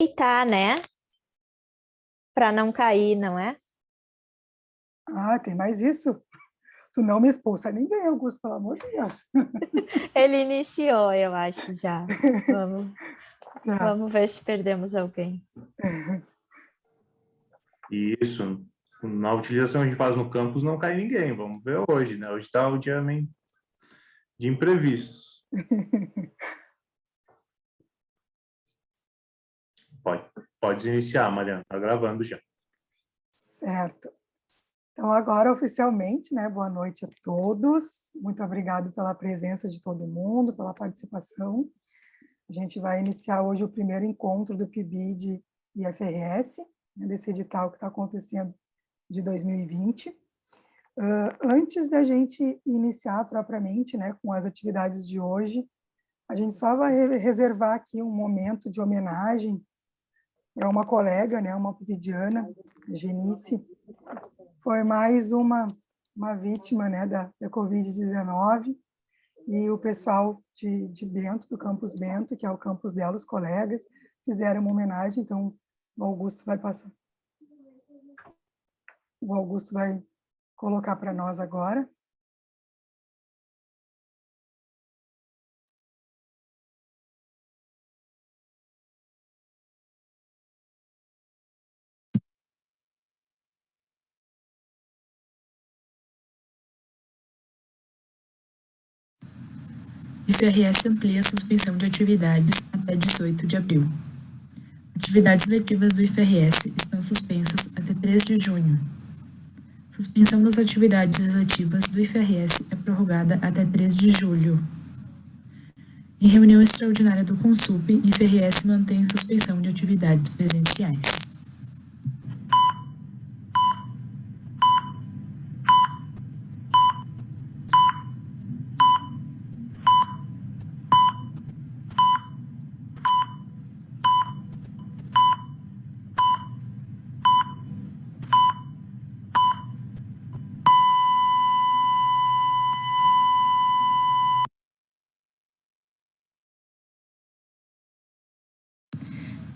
Deitar, né? Para não cair, não é? Ah, tem mais isso? Tu não me expulsa ninguém, Augusto, pelo amor de Deus. Ele iniciou, eu acho, já. Vamos, Tá. vamos ver se perdemos alguém. Isso. Na utilização que a gente faz no campus não cai ninguém. Vamos ver hoje, né? Hoje está o dia de imprevistos. Pode iniciar, Mariana. Está gravando já. Certo. Então, agora, oficialmente, né? Boa noite a todos. Muito obrigado pela presença de todo mundo, pela participação. A gente vai iniciar hoje o primeiro encontro do PIBID e FRS, né, desse edital que está acontecendo de 2020. Antes da gente iniciar propriamente, né, com as atividades de hoje, a gente só vai reservar aqui um momento de homenagem para uma colega, né, uma pibidiana, Genice. Foi mais uma vítima, né, da Covid-19, e o pessoal de Bento, do campus Bento, que é o campus dela, os colegas, fizeram uma homenagem. Então o Augusto vai passar. O Augusto vai colocar para nós agora. IFRS amplia a suspensão de atividades até 18 de abril. Atividades letivas do IFRS estão suspensas até 3 de junho. Suspensão das atividades letivas do IFRS é prorrogada até 3 de julho. Em reunião extraordinária do Consup, IFRS mantém suspensão de atividades presenciais.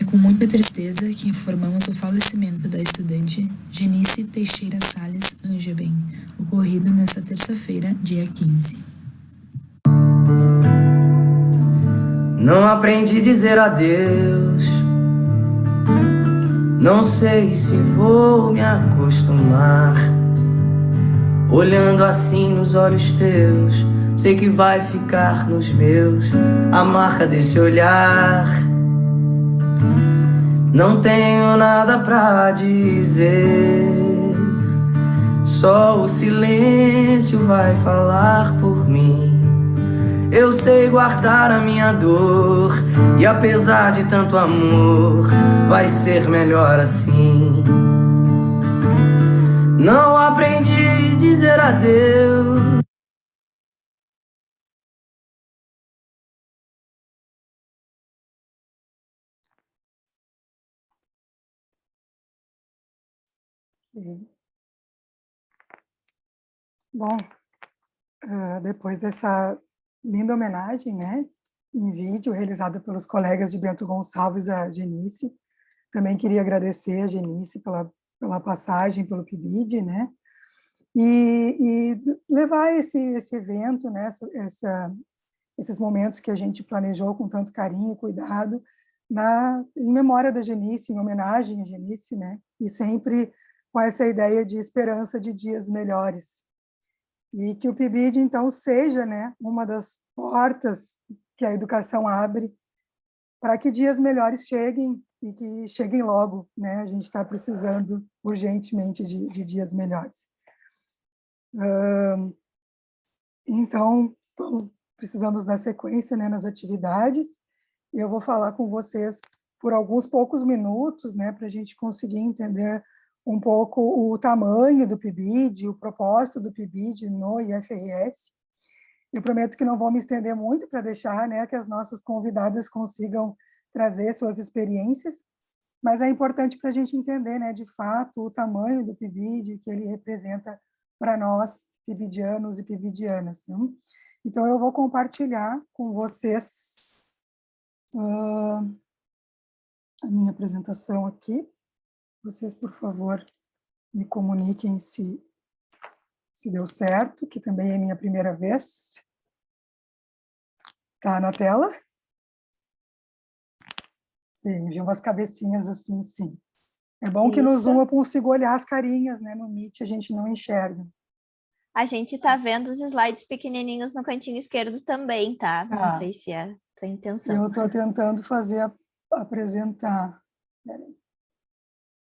É com muita tristeza que informamos o falecimento da estudante Genice Teixeira Sales Angeben, ocorrido nesta terça-feira, dia 15. Não aprendi a dizer adeus. Não sei se vou me acostumar. Olhando assim nos olhos teus, sei que vai ficar nos meus a marca desse olhar. Não tenho nada pra dizer, só o silêncio vai falar por mim. Eu sei guardar a minha dor, e apesar de tanto amor, vai ser melhor assim. Não aprendi a dizer adeus. Bom, depois dessa linda homenagem, né, em vídeo, realizada pelos colegas de Bento Gonçalves, a Genice, também queria agradecer a Genice pela passagem pelo PIBID, né, e levar esse evento, né, esses momentos que a gente planejou com tanto carinho e cuidado, em memória da Genice, em homenagem à Genice, né, e sempre com essa ideia de esperança de dias melhores. E que o PIBID, então, seja, né, uma das portas que a educação abre para que dias melhores cheguem, e que cheguem logo, né? A gente está precisando urgentemente de dias melhores. Então, precisamos dar sequência, né, nas atividades. Eu vou falar com vocês por alguns poucos minutos, né, para a gente conseguir entender um pouco o tamanho do PIBID, o propósito do PIBID no IFRS. Eu prometo que não vou me estender muito para deixar, né, que as nossas convidadas consigam trazer suas experiências, mas é importante para a gente entender, né, de fato, o tamanho do PIBID que ele representa para nós, pibidianos e pibidianas. Né? Então, eu vou compartilhar com vocês a minha apresentação aqui. Vocês, por favor, me comuniquem se deu certo, que também é minha primeira vez. Tá na tela? Sim, vi umas cabecinhas assim, sim. É bom que no Isso. Zoom eu consigo olhar as carinhas, né? No Meet a gente não enxerga. A gente tá vendo os slides pequenininhos no cantinho esquerdo também, tá? Não Tá. sei se é a tua intenção. Eu estou tentando apresentar. Peraí.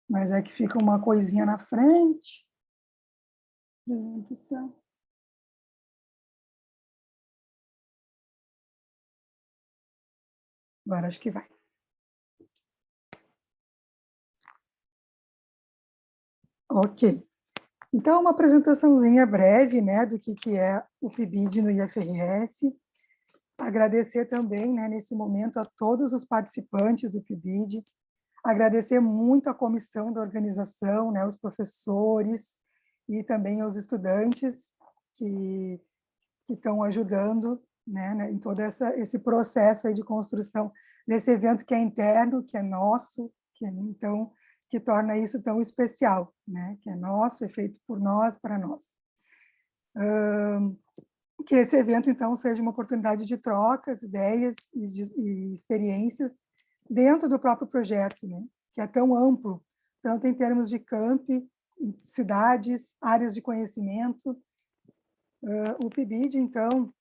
Mas é que fica uma coisinha na frente. Apresentação. Agora acho que vai. Ok. Então, uma apresentaçãozinha breve, né, do que é o PIBID no IFRS. Agradecer também, né, nesse momento, a todos os participantes do PIBID. Agradecer muito a comissão da organização, né, os professores e também aos estudantes que estão ajudando, né, em todo esse processo aí de construção desse evento que é interno, que é nosso, então, que torna isso tão especial, né, que é nosso, é feito por nós, para nós. Que esse evento, então, seja uma oportunidade de trocas, ideias e experiências dentro do próprio projeto, né, que é tão amplo, tanto em termos de campi, cidades, áreas de conhecimento. O PIBID, então,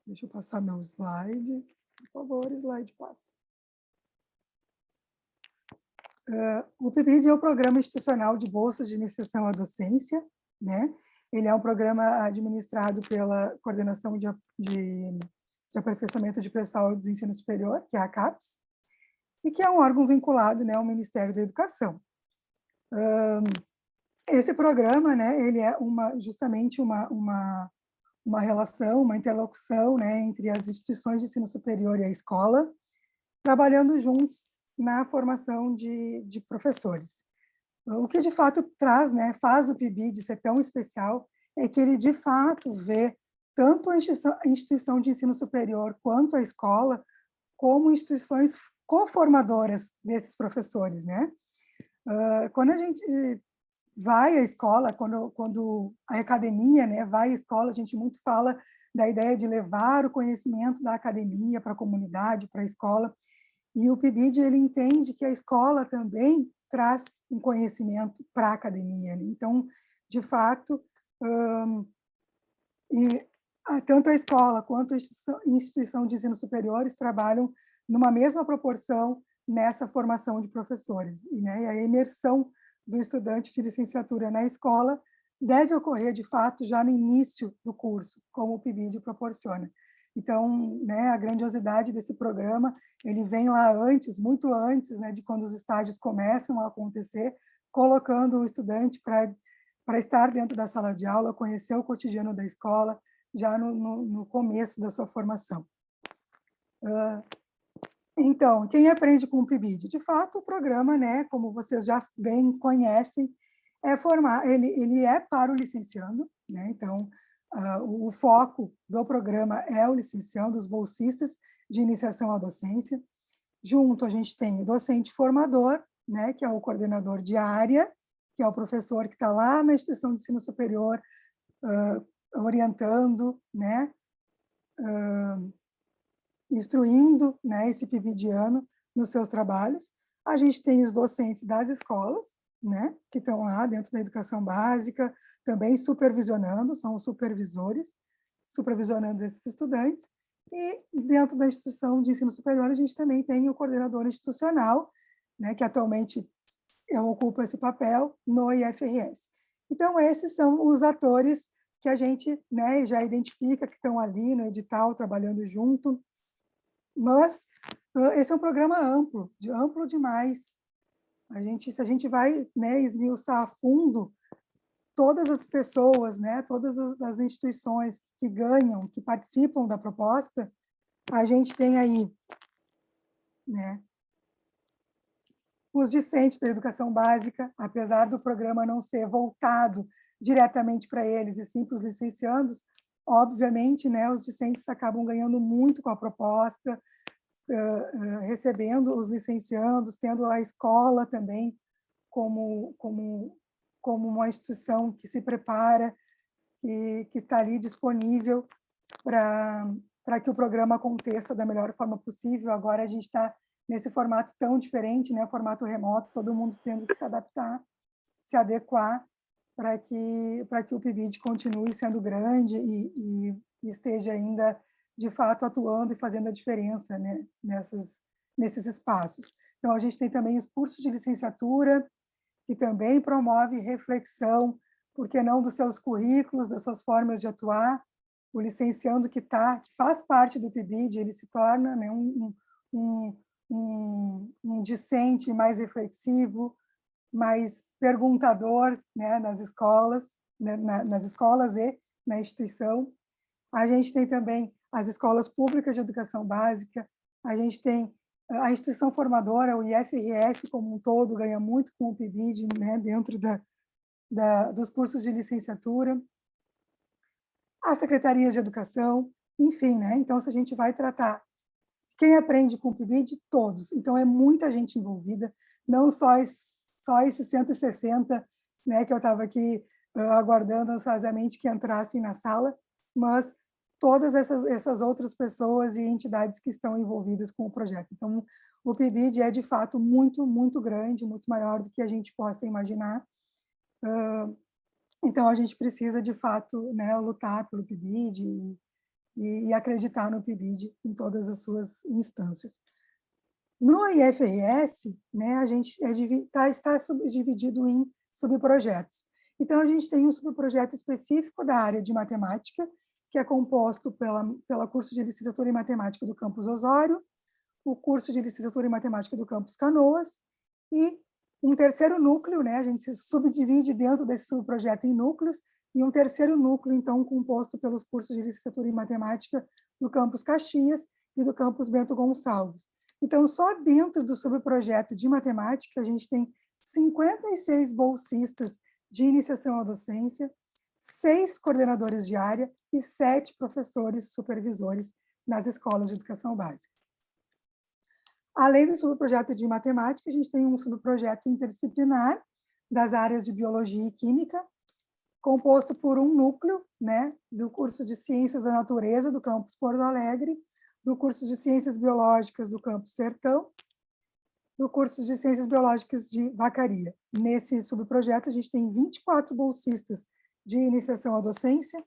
deixa eu passar meu slide, por favor, slide passa. O PIBID é o Programa Institucional de Bolsas de Iniciação à Docência, né? Ele é um programa administrado pela Coordenação de Aperfeiçoamento de Pessoal do Ensino Superior, que é a CAPES, e que é um órgão vinculado, né, ao Ministério da Educação. Esse programa, né, ele é justamente uma relação, uma interlocução, né, entre as instituições de ensino superior e a escola, trabalhando juntos na formação de professores. O que, de fato, traz, né, faz o PIBID ser tão especial é que ele, de fato, vê tanto a instituição de ensino superior quanto a escola como instituições coformadoras desses professores, né? Quando a gente vai à escola, quando a academia, né, vai à escola, a gente muito fala da ideia de levar o conhecimento da academia para a comunidade, para a escola, e o PIBID, ele entende que a escola também traz um conhecimento para a academia, né? Então, de fato, tanto a escola quanto a instituição de ensino superiores trabalham numa mesma proporção nessa formação de professores, né? E a imersão do estudante de licenciatura na escola deve ocorrer, de fato, já no início do curso, como o PIBID proporciona. Então, né, a grandiosidade desse programa, ele vem lá antes, muito antes, né, de quando os estágios começam a acontecer, colocando o estudante para estar dentro da sala de aula, conhecer o cotidiano da escola, já no começo da sua formação. Então, quem aprende com o PIBID? De fato, o programa, né, como vocês já bem conhecem, ele é para o licenciando, né? Então, o foco do programa é o licenciando, os bolsistas de iniciação à docência. Junto, a gente tem o docente formador, né, que é o coordenador de área, que é o professor que está lá na instituição de ensino superior, orientando, né, instruindo, né, esse PIBIDiano nos seus trabalhos. A gente tem os docentes das escolas, né, que estão lá dentro da educação básica, também supervisionando, são os supervisores, supervisionando esses estudantes. E dentro da instituição de ensino superior, a gente também tem o coordenador institucional, né, que atualmente ocupa esse papel no IFRS. Então, esses são os atores que a gente, né, já identifica, que estão ali no edital, trabalhando junto. Mas esse é um programa amplo demais. Se a gente vai, né, esmiuçar a fundo todas as pessoas, né, todas as instituições que ganham, que participam da proposta, a gente tem aí, né, os discentes da educação básica, apesar do programa não ser voltado diretamente para eles, e sim para os licenciandos, obviamente, né, os discentes acabam ganhando muito com a proposta, recebendo os licenciandos, tendo a escola também como uma instituição que se prepara, que está ali disponível para que o programa aconteça da melhor forma possível. Agora a gente está nesse formato tão diferente, né? Formato remoto, todo mundo tendo que se adaptar, se adequar para que o PIBID continue sendo grande e esteja ainda, de fato, atuando e fazendo a diferença, né? nesses espaços. Então, a gente tem também os cursos de licenciatura, que também promove reflexão, por que não, dos seus currículos, das suas formas de atuar. O licenciando que faz parte do PIBID, ele se torna, né, um discente mais reflexivo, mais perguntador, né, nas escolas, né, nas escolas e na instituição. A gente tem também as escolas públicas de educação básica, a gente tem a instituição formadora, o IFRS como um todo, ganha muito com o PIBID, né, dentro dos cursos de licenciatura, as secretarias de educação, enfim, né? Então, se a gente vai tratar quem aprende com o PIBID, todos. Então, é muita gente envolvida, não só esses 160, né, que eu estava aqui aguardando ansiosamente que entrassem na sala, mas todas essas outras pessoas e entidades que estão envolvidas com o projeto. Então, o PIBID é, de fato, muito, muito grande, muito maior do que a gente possa imaginar. Então, a gente precisa, de fato, né, lutar pelo PIBID e acreditar no PIBID em todas as suas instâncias. No IFRS, né, a gente está subdividido em subprojetos. Então, a gente tem um subprojeto específico da área de matemática, que é composto pela curso de licenciatura em matemática do campus Osório, o curso de licenciatura em matemática do campus Canoas, e um terceiro núcleo, né, a gente se subdivide dentro desse subprojeto em núcleos, e um terceiro núcleo, então, composto pelos cursos de licenciatura em matemática do campus Caxias e do campus Bento Gonçalves. Então, só dentro do subprojeto de matemática, a gente tem 56 bolsistas de iniciação à docência, 6 coordenadores de área e 7 professores supervisores nas escolas de educação básica. Além do subprojeto de matemática, a gente tem um subprojeto interdisciplinar das áreas de biologia e química, composto por um núcleo, né, do curso de Ciências da Natureza do campus Porto Alegre, do curso de Ciências Biológicas do campus Sertão, do curso de Ciências Biológicas de Vacaria. Nesse subprojeto, a gente tem 24 bolsistas de iniciação à docência,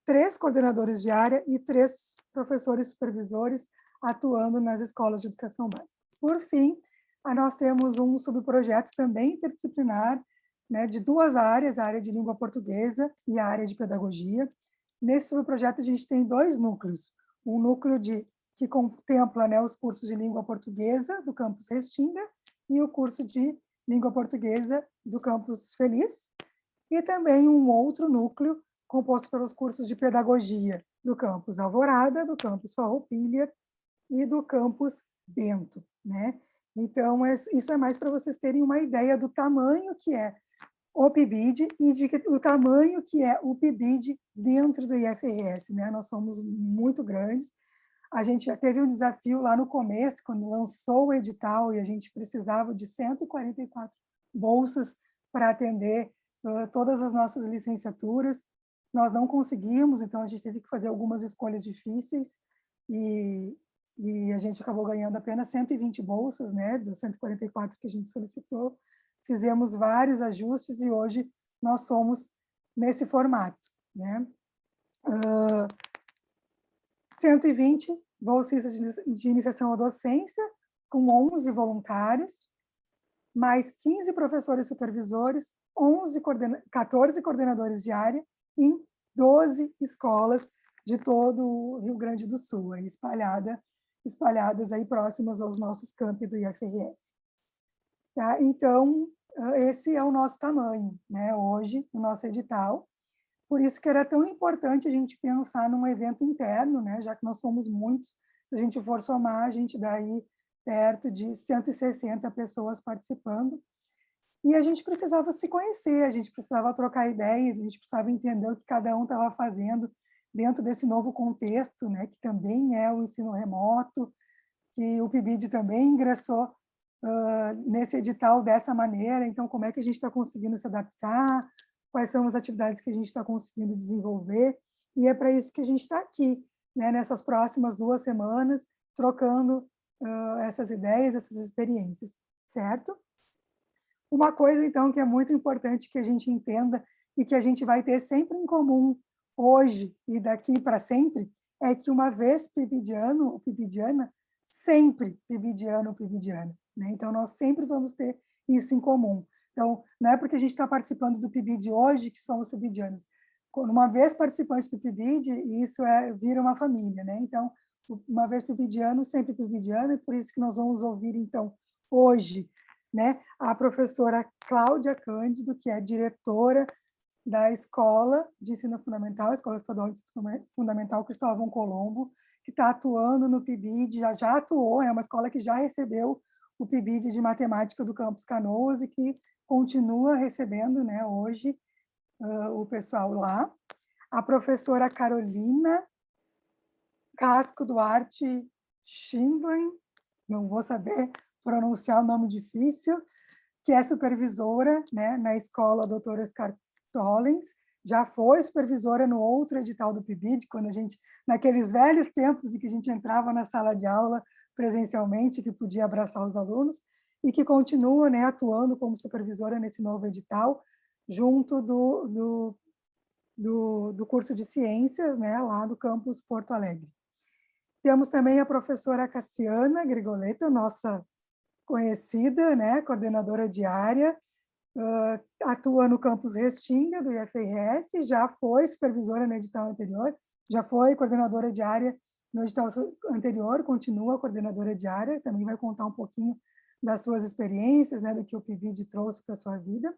3 coordenadores de área e 3 professores supervisores atuando nas escolas de educação básica. Por fim, nós temos um subprojeto também interdisciplinar, né, de 2 áreas, a área de língua portuguesa e a área de pedagogia. Nesse subprojeto, a gente tem 2 núcleos. Um núcleo que contempla, né, os cursos de língua portuguesa do campus Restinga e o curso de língua portuguesa do campus Feliz, e também um outro núcleo composto pelos cursos de pedagogia do campus Alvorada, do campus Farroupilha e do campus Bento, né? Então, isso é mais para vocês terem uma ideia do tamanho que é o PIBID e do tamanho que é o PIBID dentro do IFRS, né? Nós somos muito grandes. A gente já teve um desafio lá no começo, quando lançou o edital, e a gente precisava de 144 bolsas para atender todas as nossas licenciaturas. Nós não conseguimos, então a gente teve que fazer algumas escolhas difíceis e a gente acabou ganhando apenas 120 bolsas, né, das 144 que a gente solicitou. Fizemos vários ajustes e hoje nós somos nesse formato, né? 120 bolsistas de iniciação à docência, com 11 voluntários, mais 15 professores supervisores, 14 coordenadores de área, em 12 escolas de todo o Rio Grande do Sul, aí espalhadas aí próximas aos nossos campi do IFRS. Tá? Então, esse é o nosso tamanho, né? Hoje, o nosso edital. Por isso que era tão importante a gente pensar num evento interno, né? Já que nós somos muitos, se a gente for somar, a gente dá aí perto de 160 pessoas participando. E a gente precisava se conhecer, a gente precisava trocar ideias, a gente precisava entender o que cada um estava fazendo dentro desse novo contexto, né, que também é o ensino remoto, que o PIBID também ingressou nesse edital dessa maneira, então como é que a gente está conseguindo se adaptar, quais são as atividades que a gente está conseguindo desenvolver, e é para isso que a gente está aqui, né, nessas próximas 2 semanas, trocando essas ideias, essas experiências, certo? Uma coisa, então, que é muito importante que a gente entenda e que a gente vai ter sempre em comum hoje e daqui para sempre, é que uma vez PIBidiano ou PIBidiana, sempre PIBidiano ou PIBidiana, né? Então, nós sempre vamos ter isso em comum. Então, não é porque a gente está participando do PIBID hoje que somos PIBidianos. Uma vez participante do PIBID, isso vira uma família, né? Então, uma vez PIBidiano, sempre PIBidiana, e por isso que nós vamos ouvir, então, hoje, né, a professora Cláudia Cândido, que é diretora da Escola de Ensino Fundamental, Escola Estadual de Ensino Fundamental Cristóvão Colombo, que está atuando no PIBID, já atuou, é uma escola que já recebeu o PIBID de Matemática do Campus Canoas e que continua recebendo, né, hoje, o pessoal lá. A professora Carolina Casco Duarte Schindlin, não vou saber pronunciar o nome difícil, que é supervisora, né, na escola Dr. Oscar Tollins, já foi supervisora no outro edital do PIBID, quando a gente, naqueles velhos tempos em que a gente entrava na sala de aula presencialmente, que podia abraçar os alunos, e que continua, né, atuando como supervisora nesse novo edital, junto do curso de ciências, né, lá do campus Porto Alegre. Temos também a professora Cassiana Grigoletto, nossa conhecida, né, coordenadora de área, atua no campus Restinga, do IFRS, já foi supervisora no edital anterior, já foi coordenadora de área no edital anterior, continua coordenadora de área, também vai contar um pouquinho das suas experiências, né, do que o PIBID trouxe para a sua vida.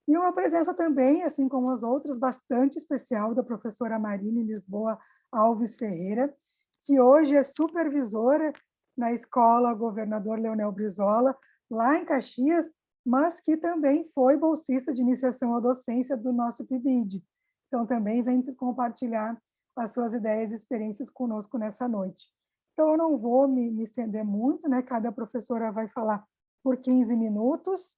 E uma presença também, assim como as outras, bastante especial da professora Marine Lisboa Alves Ferreira, que hoje é supervisora na Escola Governador Leonel Brizola, lá em Caxias, mas que também foi bolsista de iniciação à docência do nosso PIBID. Então, também vem compartilhar as suas ideias e experiências conosco nessa noite. Então, eu não vou me estender muito, né? Cada professora vai falar por 15 minutos,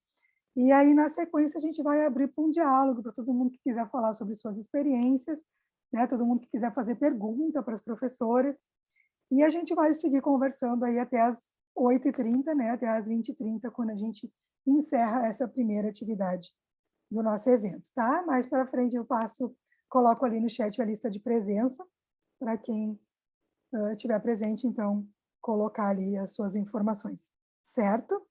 e aí, na sequência, a gente vai abrir para um diálogo, para todo mundo que quiser falar sobre suas experiências, né? Todo mundo que quiser fazer pergunta para os professores, e a gente vai seguir conversando aí até as 8h30, né? Até as 20h30, quando a gente encerra essa primeira atividade do nosso evento, tá? Mais para frente eu coloco ali no chat a lista de presença, para quem estiver presente, então, colocar ali as suas informações, certo?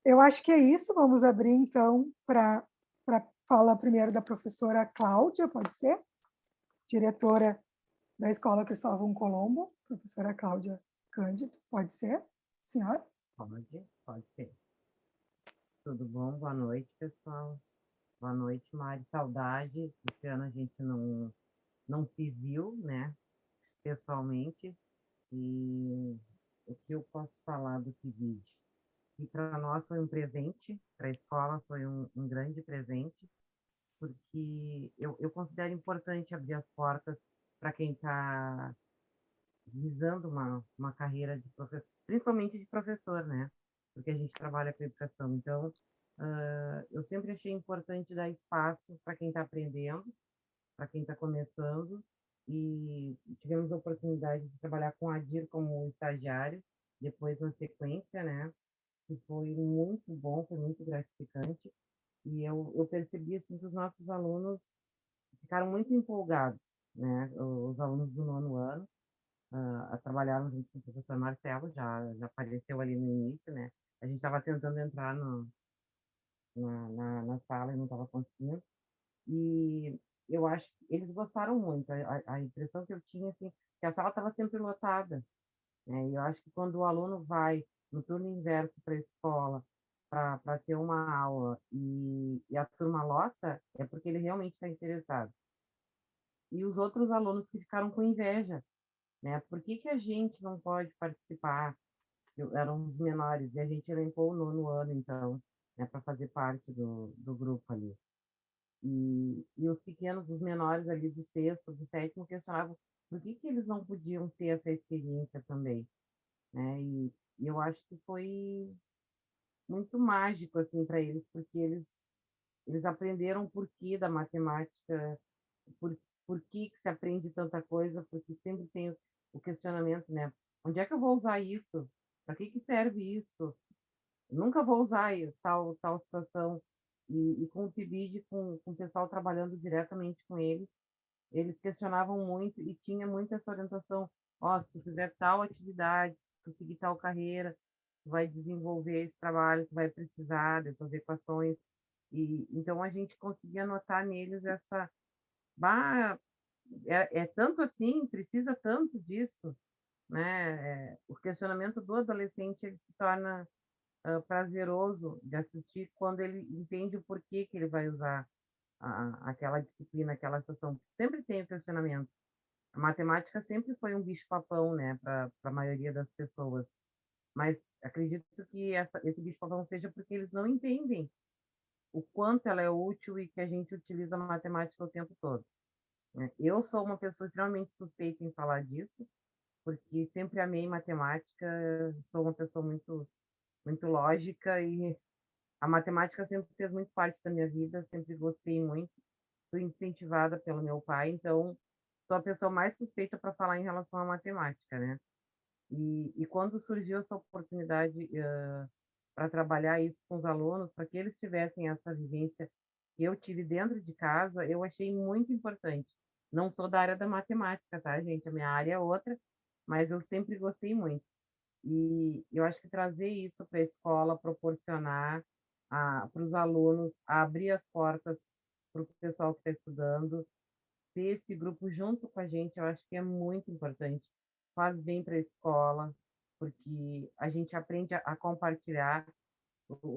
Eu acho que é isso, vamos abrir, então, para falar primeiro da professora Cláudia, pode ser? Diretora da Escola Cristóvão Colombo, professora Cláudia Cândido, pode ser, senhora? Pode ser. Tudo bom? Boa noite, pessoal. Boa noite, Mari. Saudade. Esse ano a gente não se viu, né, pessoalmente. E o que eu posso falar do PIBID? E para nós foi um presente, para a escola foi um grande presente, porque eu considero importante abrir as portas para quem está visando uma carreira de professor, principalmente de professor, né? Porque a gente trabalha com educação. Então, eu sempre achei importante dar espaço para quem está aprendendo, para quem está começando, e tivemos a oportunidade de trabalhar com a Adir como estagiário, depois na sequência, né? Que foi muito bom, foi muito gratificante, e eu percebi assim, que os nossos alunos ficaram muito empolgados, né? Os alunos do 9º ano, trabalharam junto com o professor Marcelo, já apareceu ali no início, né? A gente estava tentando entrar na sala e não estava conseguindo. E eu acho que eles gostaram muito. A impressão que eu tinha, assim, que a sala estava sempre lotada, né? E eu acho que quando o aluno vai no turno inverso para a escola para ter uma aula e a turma lota, é porque ele realmente está interessado. E os outros alunos que ficaram com inveja, né? Por que a gente não pode participar? Eram os menores, e a gente elencou o 9º ano, então, né, para fazer parte do grupo ali. E os pequenos, os menores ali do 6º, do 7º, questionavam por que eles não podiam ter essa experiência também. né? E eu acho que foi muito mágico assim para eles, porque eles aprenderam o porquê da matemática, por, por que se aprende tanta coisa, porque sempre tem o questionamento, né? Onde é que eu vou usar isso? Para que serve isso? Nunca vou usar tal situação. E com o PIBID, com o pessoal trabalhando diretamente com eles questionavam muito e tinha muito essa orientação. Ó, se tu fizer tal atividade, se tu seguir tal carreira, tu vai desenvolver esse trabalho, tu vai precisar dessas equações. E então a gente conseguia notar neles essa, bah, é tanto assim, precisa tanto disso, né? O questionamento do adolescente ele se torna prazeroso de assistir quando ele entende o porquê que ele vai usar aquela disciplina, aquela situação. Sempre tem o questionamento. A matemática sempre foi um bicho-papão, né, para a maioria das pessoas. Mas acredito que esse bicho-papão seja porque eles não entendem o quanto ela é útil e que a gente utiliza a matemática o tempo todo, né? Eu sou uma pessoa extremamente suspeita em falar disso, porque sempre amei matemática, sou uma pessoa muito lógica e a matemática sempre fez muito parte da minha vida, sempre gostei muito, fui incentivada pelo meu pai, então sou a pessoa mais suspeita para falar em relação à matemática, né? E quando surgiu essa oportunidade para trabalhar isso com os alunos, para que eles tivessem essa vivência que eu tive dentro de casa, eu achei muito importante. Não sou da área da matemática, tá, gente? A minha área é outra, mas eu sempre gostei muito. E eu acho que trazer isso para a escola, proporcionar para os alunos, abrir as portas para o pessoal que está estudando, ter esse grupo junto com a gente, eu acho que é muito importante. Faz bem para a escola, porque a gente aprende a compartilhar,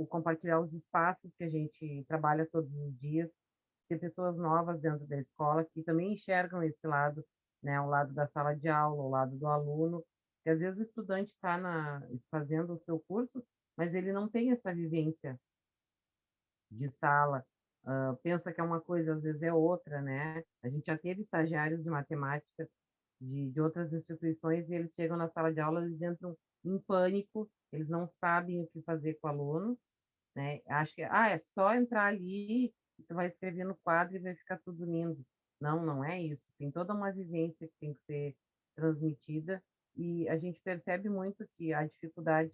compartilhar os espaços que a gente trabalha todos os dias, ter pessoas novas dentro da escola que também enxergam esse lado, né, o lado da sala de aula, o lado do aluno, que às vezes o estudante está fazendo o seu curso, mas ele não tem essa vivência de sala, pensa que é uma coisa, às vezes é outra, né? A gente já teve estagiários de matemática de outras instituições e eles chegam na sala de aula, eles entram em pânico, eles não sabem o que fazer com o aluno, né? Acho que é só entrar ali, tu vai escrever no quadro e vai ficar tudo lindo. Não, não é isso. Tem toda uma vivência que tem que ser transmitida e a gente percebe muito que a dificuldade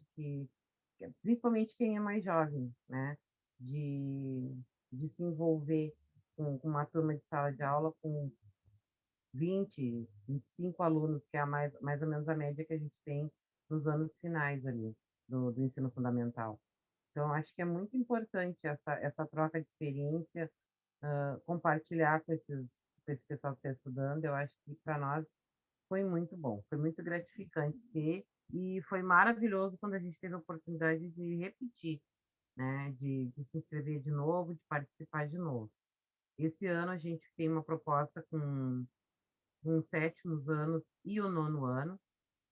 principalmente quem é mais jovem, né, de se envolver com uma turma de sala de aula com 20, 25 alunos, que é mais ou menos a média que a gente tem nos anos finais ali do ensino fundamental. Então, acho que é muito importante essa troca de experiência, compartilhar com esse pessoal que está estudando. Eu acho que para nós foi muito bom, foi muito gratificante ter, e foi maravilhoso quando a gente teve a oportunidade de repetir, né, de se inscrever de novo, de participar de novo. Esse ano a gente tem uma proposta com os sétimos anos e o nono ano,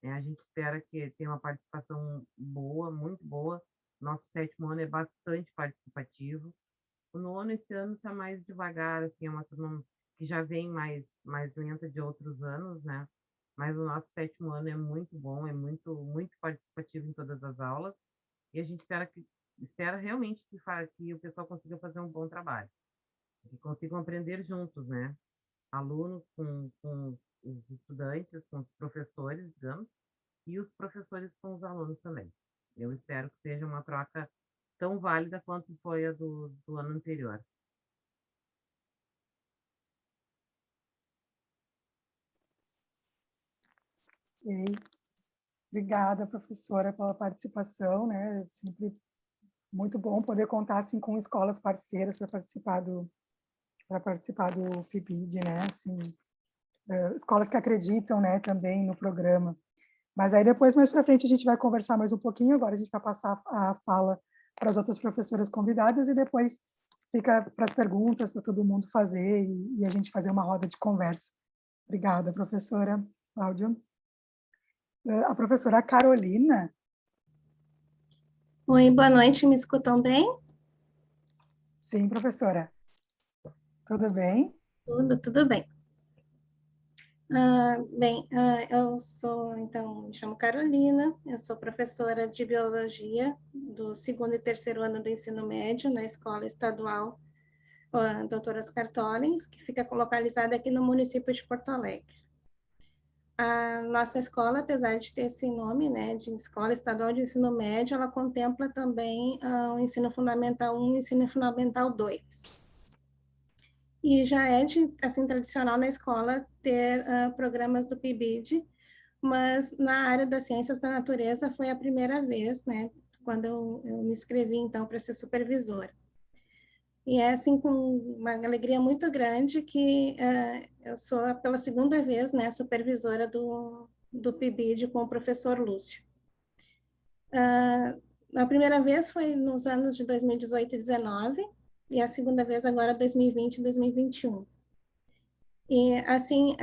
né? A gente espera que tenha uma participação boa, muito boa. Nosso sétimo ano é bastante participativo. O nono esse ano está mais devagar, assim, é uma turma que já vem mais lenta de outros anos, né? Mas o nosso sétimo ano é muito bom, é muito participativo em todas as aulas, e a gente espera realmente que o pessoal consiga fazer um bom trabalho, que consigam aprender juntos, né? Alunos com os estudantes, com os professores, digamos, e os professores com os alunos também. Eu espero que seja uma troca tão válida quanto foi a do ano anterior. Ok. Obrigada, professora, pela participação, né? Sempre muito bom poder contar assim com escolas parceiras para participar do PIBID, né? Assim, escolas que acreditam, né, também no programa. Mas aí depois, mais para frente, a gente vai conversar mais um pouquinho. Agora a gente vai passar a fala para as outras professoras convidadas e depois fica para as perguntas, para todo mundo fazer e a gente fazer uma roda de conversa. Obrigada, professora Cláudia. A professora Carolina. Oi, boa noite, me escutam bem? Sim, professora. Tudo bem? Tudo bem. Eu sou, então, me chamo Carolina, eu sou professora de Biologia do 2º e 3º ano do ensino médio na Escola Estadual Dr. Oscar Tollens, que fica localizada aqui no município de Porto Alegre. A nossa escola, apesar de ter esse nome, né, de Escola Estadual de Ensino Médio, ela contempla também o ensino fundamental 1 e o ensino fundamental 2. E já é assim, tradicional na escola ter programas do PIBID, mas na área das ciências da natureza foi a primeira vez, né, quando eu me inscrevi, então, para ser supervisora. E é, assim, com uma alegria muito grande que eu sou, pela 2ª vez, né, supervisora do PIBID com o professor Lúcio. A primeira vez foi nos anos de 2018 e 2019, e a 2ª vez agora 2020 e 2021. E, assim,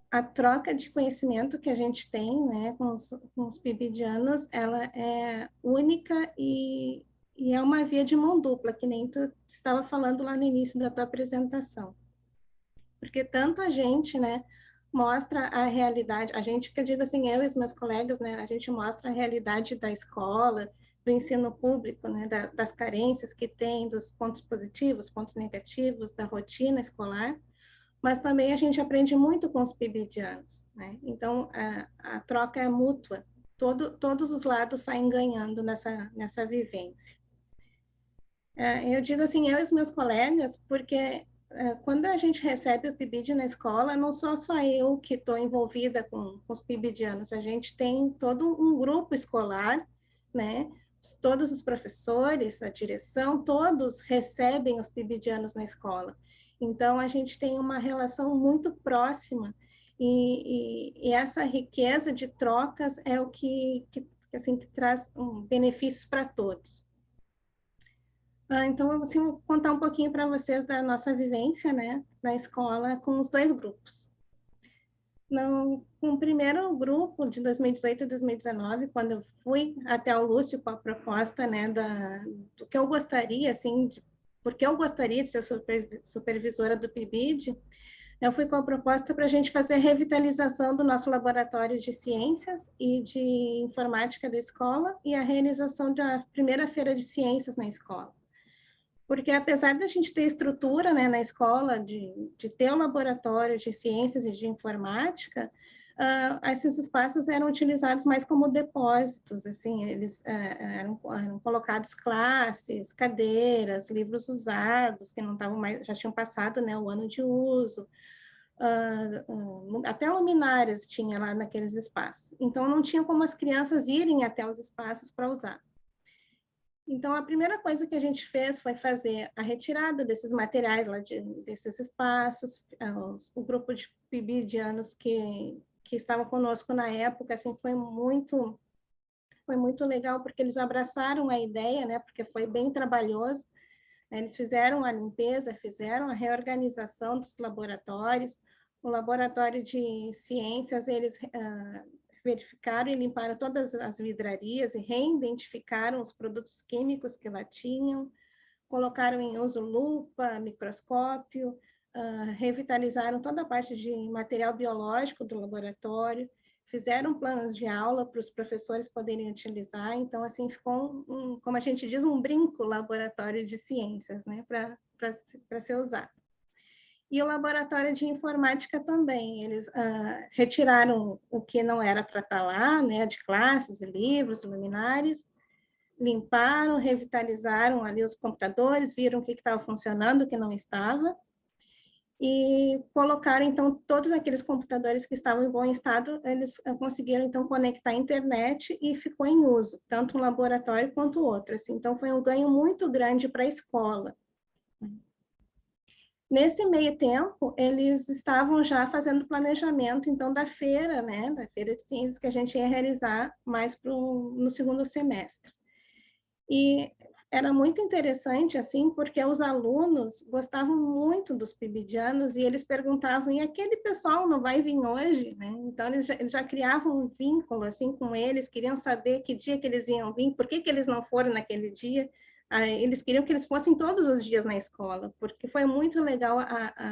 a troca de conhecimento que a gente tem, né, com os PIBIdianos, ela é única e é uma via de mão dupla, que nem tu estava falando lá no início da tua apresentação. Porque tanto a gente, né, mostra a realidade, a gente, que eu digo assim, eu e os meus colegas, né, a gente mostra a realidade da escola, do ensino público, né, das carências que tem, dos pontos positivos, pontos negativos, da rotina escolar, mas também a gente aprende muito com os PIBIdianos, né? Então, a troca é mútua, todos os lados saem ganhando nessa vivência. Eu digo assim, eu e os meus colegas, porque quando a gente recebe o PIBID na escola, não sou só eu que estou envolvida com os PIBIdianos, a gente tem todo um grupo escolar, né? Todos os professores, a direção, todos recebem os PIBIdianos na escola. Então, a gente tem uma relação muito próxima e essa riqueza de trocas é o que traz benefícios para todos. Então, assim, vou contar um pouquinho para vocês da nossa vivência, né, na escola com os 2 grupos. Com o primeiro grupo, de 2018 e 2019, quando eu fui até o Lúcio com a proposta, né, do que eu gostaria, assim, porque eu gostaria de ser supervisora do PIBID, eu fui com a proposta para a gente fazer a revitalização do nosso laboratório de ciências e de informática da escola e a realização da primeira feira de ciências na escola. Porque apesar da gente ter estrutura, né, na escola, de ter um laboratório de ciências e de informática, esses espaços eram utilizados mais como depósitos, assim, eles eram colocados classes, cadeiras, livros usados, que não estavam mais, já tinham passado, né, o ano de uso, até luminárias tinha lá naqueles espaços. Então, não tinha como as crianças irem até os espaços para usar. Então, a primeira coisa que a gente fez foi fazer a retirada desses materiais lá desses espaços. O grupo de PIBIdianos que estava conosco na época, assim, foi muito legal, porque eles abraçaram a ideia, né, porque foi bem trabalhoso. Eles fizeram a limpeza, fizeram a reorganização dos laboratórios. O laboratório de ciências, eles verificaram e limparam todas as vidrarias e reidentificaram os produtos químicos que lá tinham, colocaram em uso lupa, microscópio, revitalizaram toda a parte de material biológico do laboratório, fizeram planos de aula para os professores poderem utilizar, então, assim, ficou, como a gente diz, um brinco laboratório de ciências, né, para ser usado. E o laboratório de informática também, eles retiraram o que não era para estar lá, né, de classes, livros, luminares, limparam, revitalizaram ali os computadores, viram o que estava funcionando, o que não estava, e colocaram, então, todos aqueles computadores que estavam em bom estado, eles conseguiram, então, conectar a internet e ficou em uso, tanto um laboratório quanto o outro. Assim. Então, foi um ganho muito grande para a escola. Nesse meio tempo, eles estavam já fazendo planejamento, então, da feira, né, da feira de ciências que a gente ia realizar mais no 2º semestre. E era muito interessante, assim, porque os alunos gostavam muito dos PIBIdianos e eles perguntavam, e aquele pessoal não vai vir hoje? Né? Então, eles já criavam um vínculo, assim, com eles, queriam saber que dia que eles iam vir, por que eles não foram naquele dia. Eles queriam que eles fossem todos os dias na escola, porque foi muito legal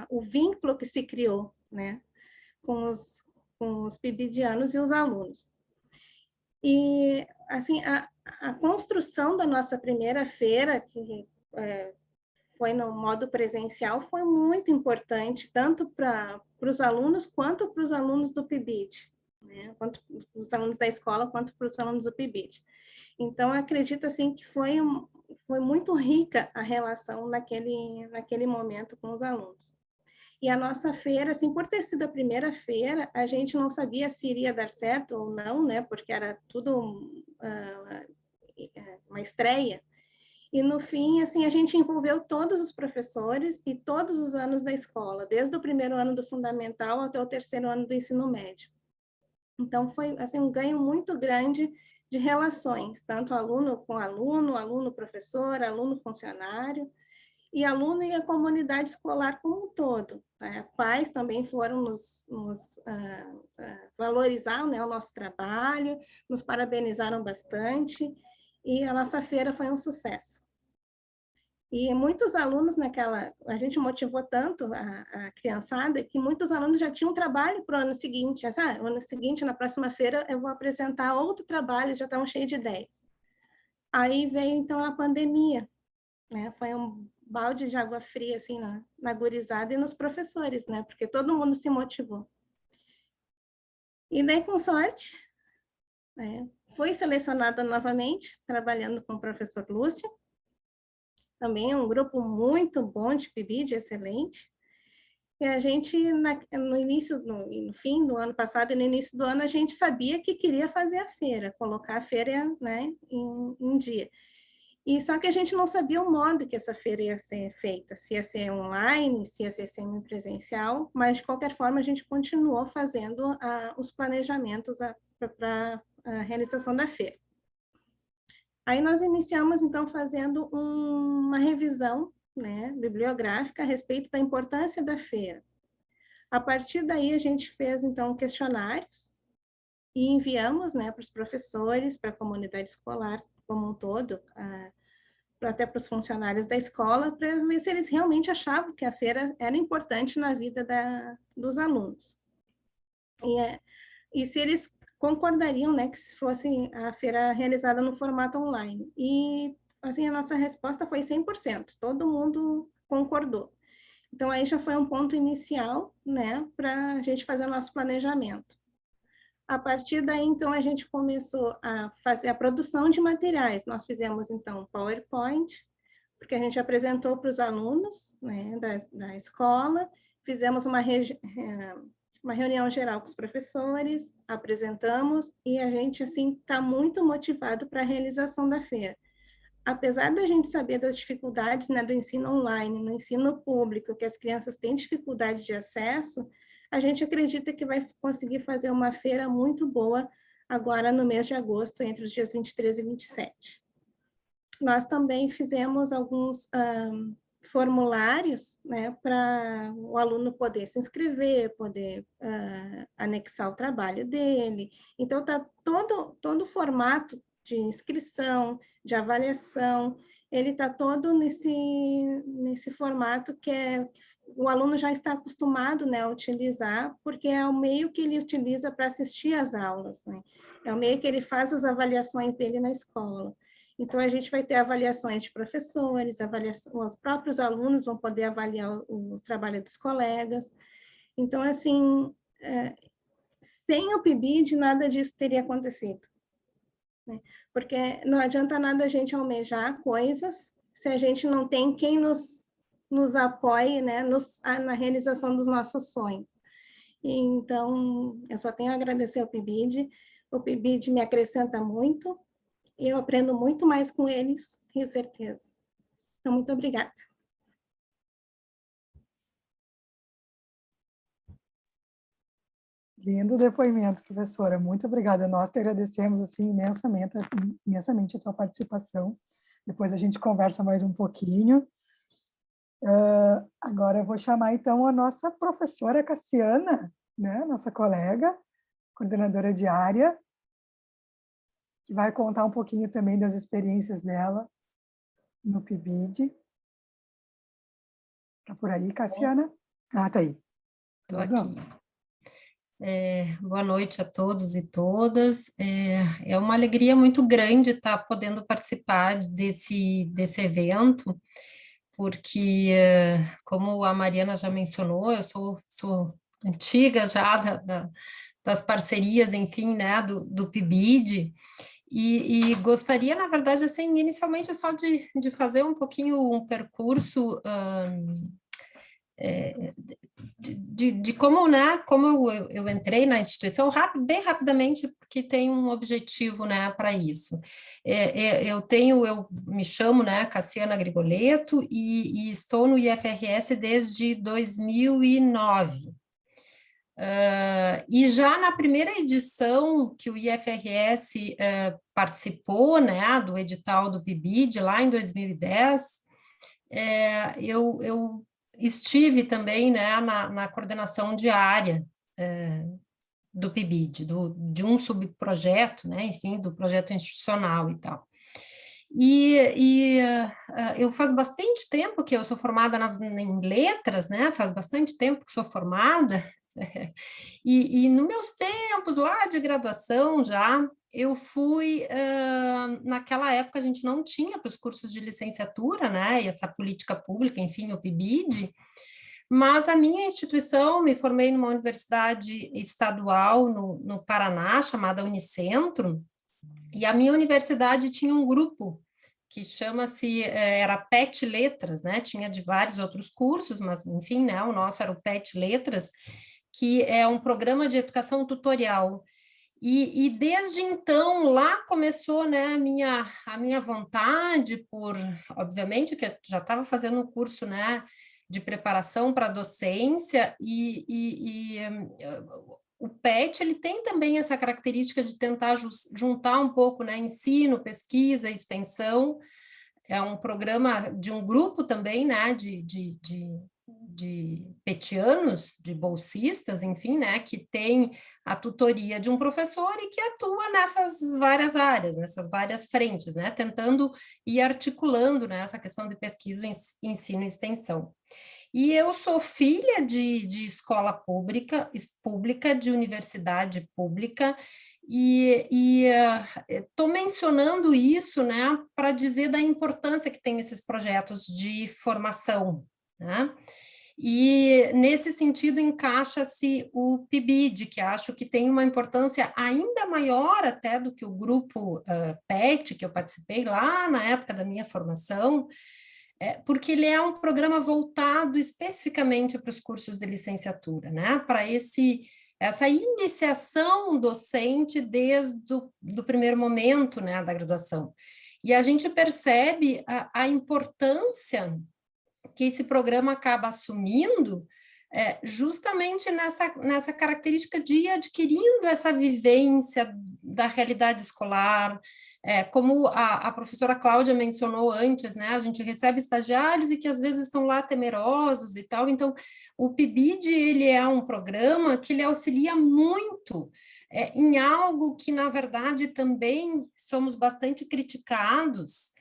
o vínculo que se criou, né, com os PIBIdianos e os alunos. E, assim, a construção da nossa primeira feira, que foi no modo presencial, foi muito importante, tanto para os alunos quanto para os alunos do PIBID, né? Quanto os alunos da escola, quanto para os alunos do PIBID. Então, acredito, assim, que foi muito rica a relação naquele momento com os alunos. E a nossa feira, assim, por ter sido a primeira feira, a gente não sabia se iria dar certo ou não, né? Porque era tudo uma estreia. E, no fim, assim, a gente envolveu todos os professores e todos os anos da escola, desde o primeiro ano do fundamental até o terceiro ano do ensino médio. Então, foi, assim, um ganho muito grande de relações, tanto aluno com aluno, aluno-professor, aluno-funcionário, e aluno e a comunidade escolar como um todo. Né? Pais também foram nos valorizar, né, o nosso trabalho, nos parabenizaram bastante, e a nossa feira foi um sucesso. E muitos alunos a gente motivou tanto a criançada, que muitos alunos já tinham trabalho para o ano seguinte. No ano seguinte, na próxima feira, eu vou apresentar outro trabalho, já estavam cheios de ideias. Aí veio, então, a pandemia, né? Foi um balde de água fria, assim, na gurizada e nos professores, né? Porque todo mundo se motivou. E daí, com sorte, né, foi selecionada novamente, trabalhando com o professor Lúcio. Também é um grupo muito bom de PIBID, excelente. E a gente, no fim do ano passado e no início do ano, a gente sabia que queria fazer a feira, colocar a feira, né, em dia. E só que a gente não sabia o modo que essa feira ia ser feita, se ia ser online, se ia ser semipresencial, mas de qualquer forma a gente continuou fazendo os planejamentos para a realização da feira. Aí nós iniciamos, então, fazendo uma revisão, né, bibliográfica a respeito da importância da feira. A partir daí, a gente fez, então, questionários e enviamos, né, para os professores, para a comunidade escolar como um todo, até para os funcionários da escola, para ver se eles realmente achavam que a feira era importante na vida dos alunos. E se eles concordariam, né, que se fosse a feira realizada no formato online. E, assim, a nossa resposta foi 100%, todo mundo concordou. Então, aí já foi um ponto inicial, né, para a gente fazer o nosso planejamento. A partir daí, então, a gente começou a fazer a produção de materiais. Nós fizemos, então, PowerPoint, porque a gente apresentou para os alunos, né, da escola, fizemos uma reunião geral com os professores, apresentamos, e a gente, assim, está muito motivado para a realização da feira. Apesar da gente saber das dificuldades, né, do ensino online, no ensino público, que as crianças têm dificuldade de acesso, a gente acredita que vai conseguir fazer uma feira muito boa agora no mês de agosto, entre os dias 23 e 27. Nós também fizemos alguns formulários, né, para o aluno poder se inscrever, poder anexar o trabalho dele. Então, está todo o formato de inscrição, de avaliação, ele está todo nesse formato que o aluno já está acostumado, né, a utilizar, porque é o meio que ele utiliza para assistir às aulas, né? É o meio que ele faz as avaliações dele na escola. Então, a gente vai ter avaliações de professores, os próprios alunos vão poder avaliar o trabalho dos colegas. Então, assim, sem o PIBID, nada disso teria acontecido, né? Porque não adianta nada a gente almejar coisas se a gente não tem quem nos apoie, né, na realização dos nossos sonhos. Então, eu só tenho a agradecer ao PIBID. O PIBID me acrescenta muito, e eu aprendo muito mais com eles, tenho certeza. Então, muito obrigada. Lindo depoimento, professora. Muito obrigada. Nós te agradecemos assim, imensamente a tua participação. Depois a gente conversa mais um pouquinho. Agora eu vou chamar, então, a nossa professora Cassiana, né? Nossa colega, coordenadora de área, que vai contar um pouquinho também das experiências dela no PIBID. Está por aí, Cassiana? Ah, está aí. Estou aqui. Boa noite a todos e todas. É uma alegria muito grande estar podendo participar desse evento, porque, como a Mariana já mencionou, eu sou antiga já das parcerias, enfim, né, do PIBID, e gostaria, na verdade, assim, inicialmente só de fazer um pouquinho um percurso de como, né, como eu entrei na instituição, bem rapidamente, porque tem um objetivo, né, para isso. Eu me chamo, né, Cassiana Grigoletto, e estou no IFRS desde 2009. E já na primeira edição que o IFRS participou, né, do edital do PIBID, lá em 2010, eu estive também, né, na coordenação diária do PIBID, de um subprojeto, né, enfim, do projeto institucional e tal. Eu faz bastante tempo que eu sou formada em letras, né, faz bastante tempo que sou formada, e nos meus tempos lá de graduação já, eu fui, naquela época a gente não tinha para os cursos de licenciatura, né, e essa política pública, enfim, o PIBID, mas a minha instituição, me formei numa universidade estadual no Paraná, chamada Unicentro, e a minha universidade tinha um grupo que chama-se, era PET Letras, né, tinha de vários outros cursos, mas enfim, né, o nosso era o PET Letras, que é um programa de educação tutorial. E desde então, lá começou, né, a minha vontade obviamente, que eu já estava fazendo um curso, né, de preparação para docência, o PET, ele tem também essa característica de tentar juntar um pouco, né, ensino, pesquisa, extensão. É um programa de um grupo também, né, de petianos, de bolsistas, enfim, né, que tem a tutoria de um professor e que atua nessas várias áreas, nessas várias frentes, né, tentando ir articulando, né, essa questão de pesquisa, ensino e extensão. E eu sou filha de escola pública, de universidade pública, e estou mencionando isso, né, para dizer da importância que tem esses projetos de formação, né? E, nesse sentido, encaixa-se o PIBID, que acho que tem uma importância ainda maior até do que o grupo PET, que eu participei lá na época da minha formação, porque ele é um programa voltado especificamente para os cursos de licenciatura, né? Para essa iniciação docente desde do primeiro momento, né, da graduação. E a gente percebe a importância que esse programa acaba assumindo justamente nessa característica de ir adquirindo essa vivência da realidade escolar, como a professora Cláudia mencionou antes, né, a gente recebe estagiários e que às vezes estão lá temerosos e tal, então o PIBID, ele é um programa que ele auxilia muito em algo que, na verdade, também somos bastante criticados,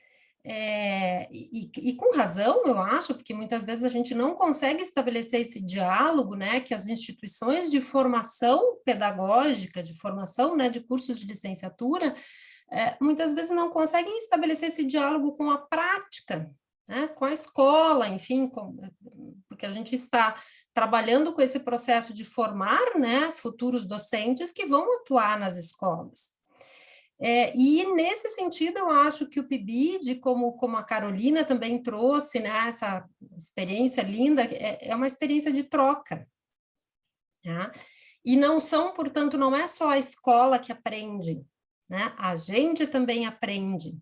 e com razão, eu acho, porque muitas vezes a gente não consegue estabelecer esse diálogo, né, que as instituições de formação pedagógica, de formação, né, de cursos de licenciatura, muitas vezes não conseguem estabelecer esse diálogo com a prática, né, com a escola, enfim, porque a gente está trabalhando com esse processo de formar, né, futuros docentes que vão atuar nas escolas. E, nesse sentido, eu acho que o PIBID, como a Carolina também trouxe, né, essa experiência linda, é uma experiência de troca. Tá? E portanto, não é só a escola que aprende, né? A gente também aprende.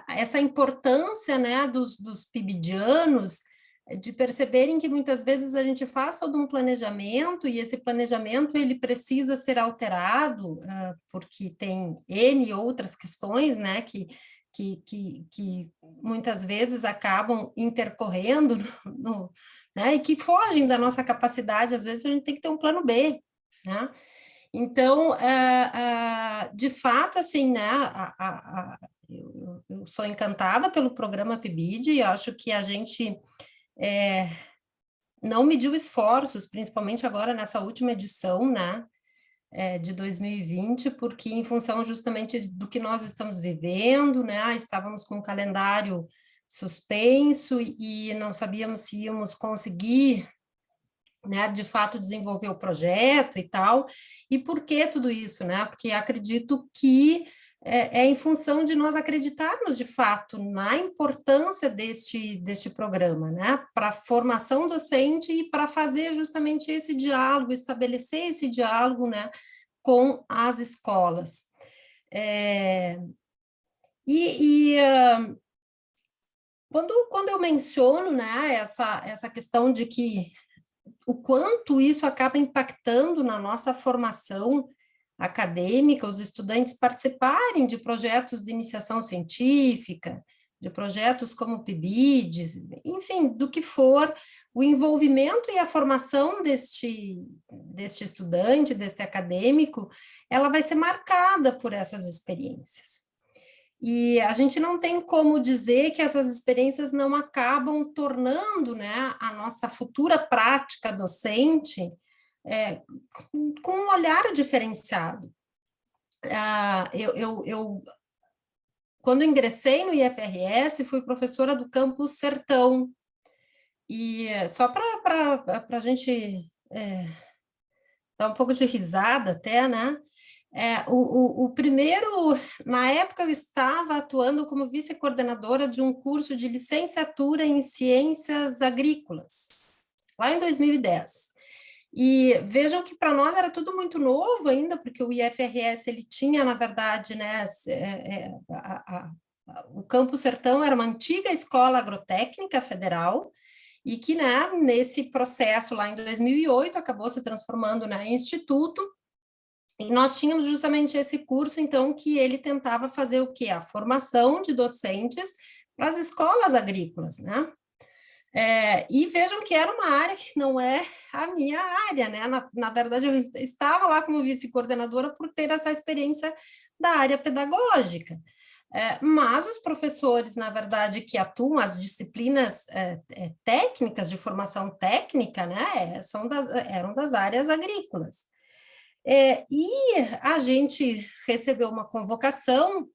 Essa importância, né, dos PIBIdianos, de perceberem que muitas vezes a gente faz todo um planejamento e esse planejamento ele precisa ser alterado porque tem N outras questões, né, que muitas vezes acabam intercorrendo né, e que fogem da nossa capacidade, às vezes a gente tem que ter um plano B, né? Então, de fato, assim, né, eu sou encantada pelo programa PIBID e acho que a gente não mediu esforços, principalmente agora nessa última edição, né, de 2020, porque em função justamente do que nós estamos vivendo, né, estávamos com o calendário suspenso e não sabíamos se íamos conseguir, né, de fato desenvolver o projeto e tal. E por que tudo isso, né? Porque acredito que é em função de nós acreditarmos de fato na importância deste programa, né, para a formação docente e para fazer justamente esse diálogo, estabelecer esse diálogo, né, com as escolas. Quando eu menciono, né, essa questão de que o quanto isso acaba impactando na nossa formação acadêmica, os estudantes participarem de projetos de iniciação científica, de projetos como o PIBID, enfim, do que for, o envolvimento e a formação deste estudante, deste acadêmico, ela vai ser marcada por essas experiências. E a gente não tem como dizer que essas experiências não acabam tornando, né, a nossa futura prática docente com um olhar diferenciado. Quando ingressei no IFRS, fui professora do campus Sertão, e só para a gente dar um pouco de risada até, né? O primeiro, na época eu estava atuando como vice-coordenadora de um curso de licenciatura em ciências agrícolas, lá em 2010. E vejam que para nós era tudo muito novo ainda, porque o IFRS, ele tinha, na verdade, né, o Campus Sertão era uma antiga escola agrotécnica federal, e que, né, nesse processo lá em 2008, acabou se transformando, né, em instituto. E nós tínhamos justamente esse curso, então, que ele tentava fazer o quê? A formação de docentes para as escolas agrícolas, né? E vejam que era uma área que não é a minha área, né? Na verdade, eu estava lá como vice-coordenadora por ter essa experiência da área pedagógica. Mas os professores, na verdade, que atuam, as disciplinas técnicas, de formação técnica, né, eram das áreas agrícolas. E a gente recebeu uma convocação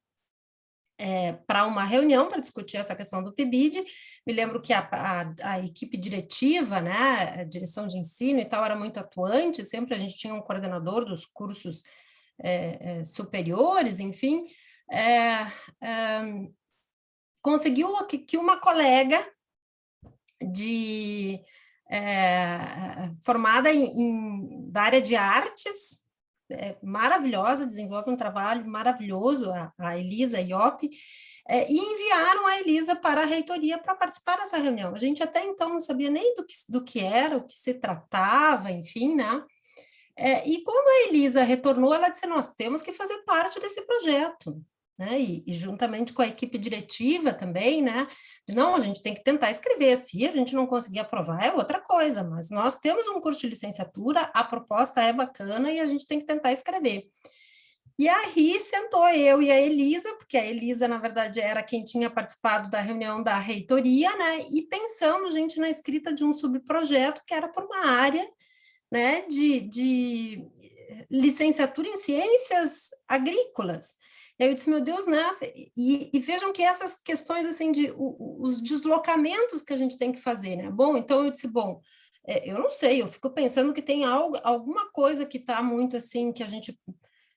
para uma reunião para discutir essa questão do PIBID. Me lembro que a equipe diretiva, né, a direção de ensino e tal, era muito atuante, sempre a gente tinha um coordenador dos cursos superiores, enfim. Conseguiu que uma colega formada da área de artes, maravilhosa, desenvolve um trabalho maravilhoso, a Elisa Iop, e enviaram a Elisa para a reitoria para participar dessa reunião. A gente até então não sabia nem do que era, o que se tratava, enfim, né? E quando a Elisa retornou, ela disse, nós temos que fazer parte desse projeto, né? E juntamente com a equipe diretiva também, né? Não, a gente tem que tentar escrever, se a gente não conseguir aprovar é outra coisa, mas nós temos um curso de licenciatura, a proposta é bacana e a gente tem que tentar escrever. E aí sentou eu e a Elisa, porque a Elisa, na verdade, era quem tinha participado da reunião da reitoria, né? E pensando, gente, na escrita de um subprojeto que era por uma área, né, de licenciatura em ciências agrícolas. E aí eu disse, meu Deus, né? E vejam que essas questões, assim, os deslocamentos que a gente tem que fazer, né? Bom, então eu disse, bom, eu não sei, eu fico pensando que tem alguma coisa que está muito, assim, que a gente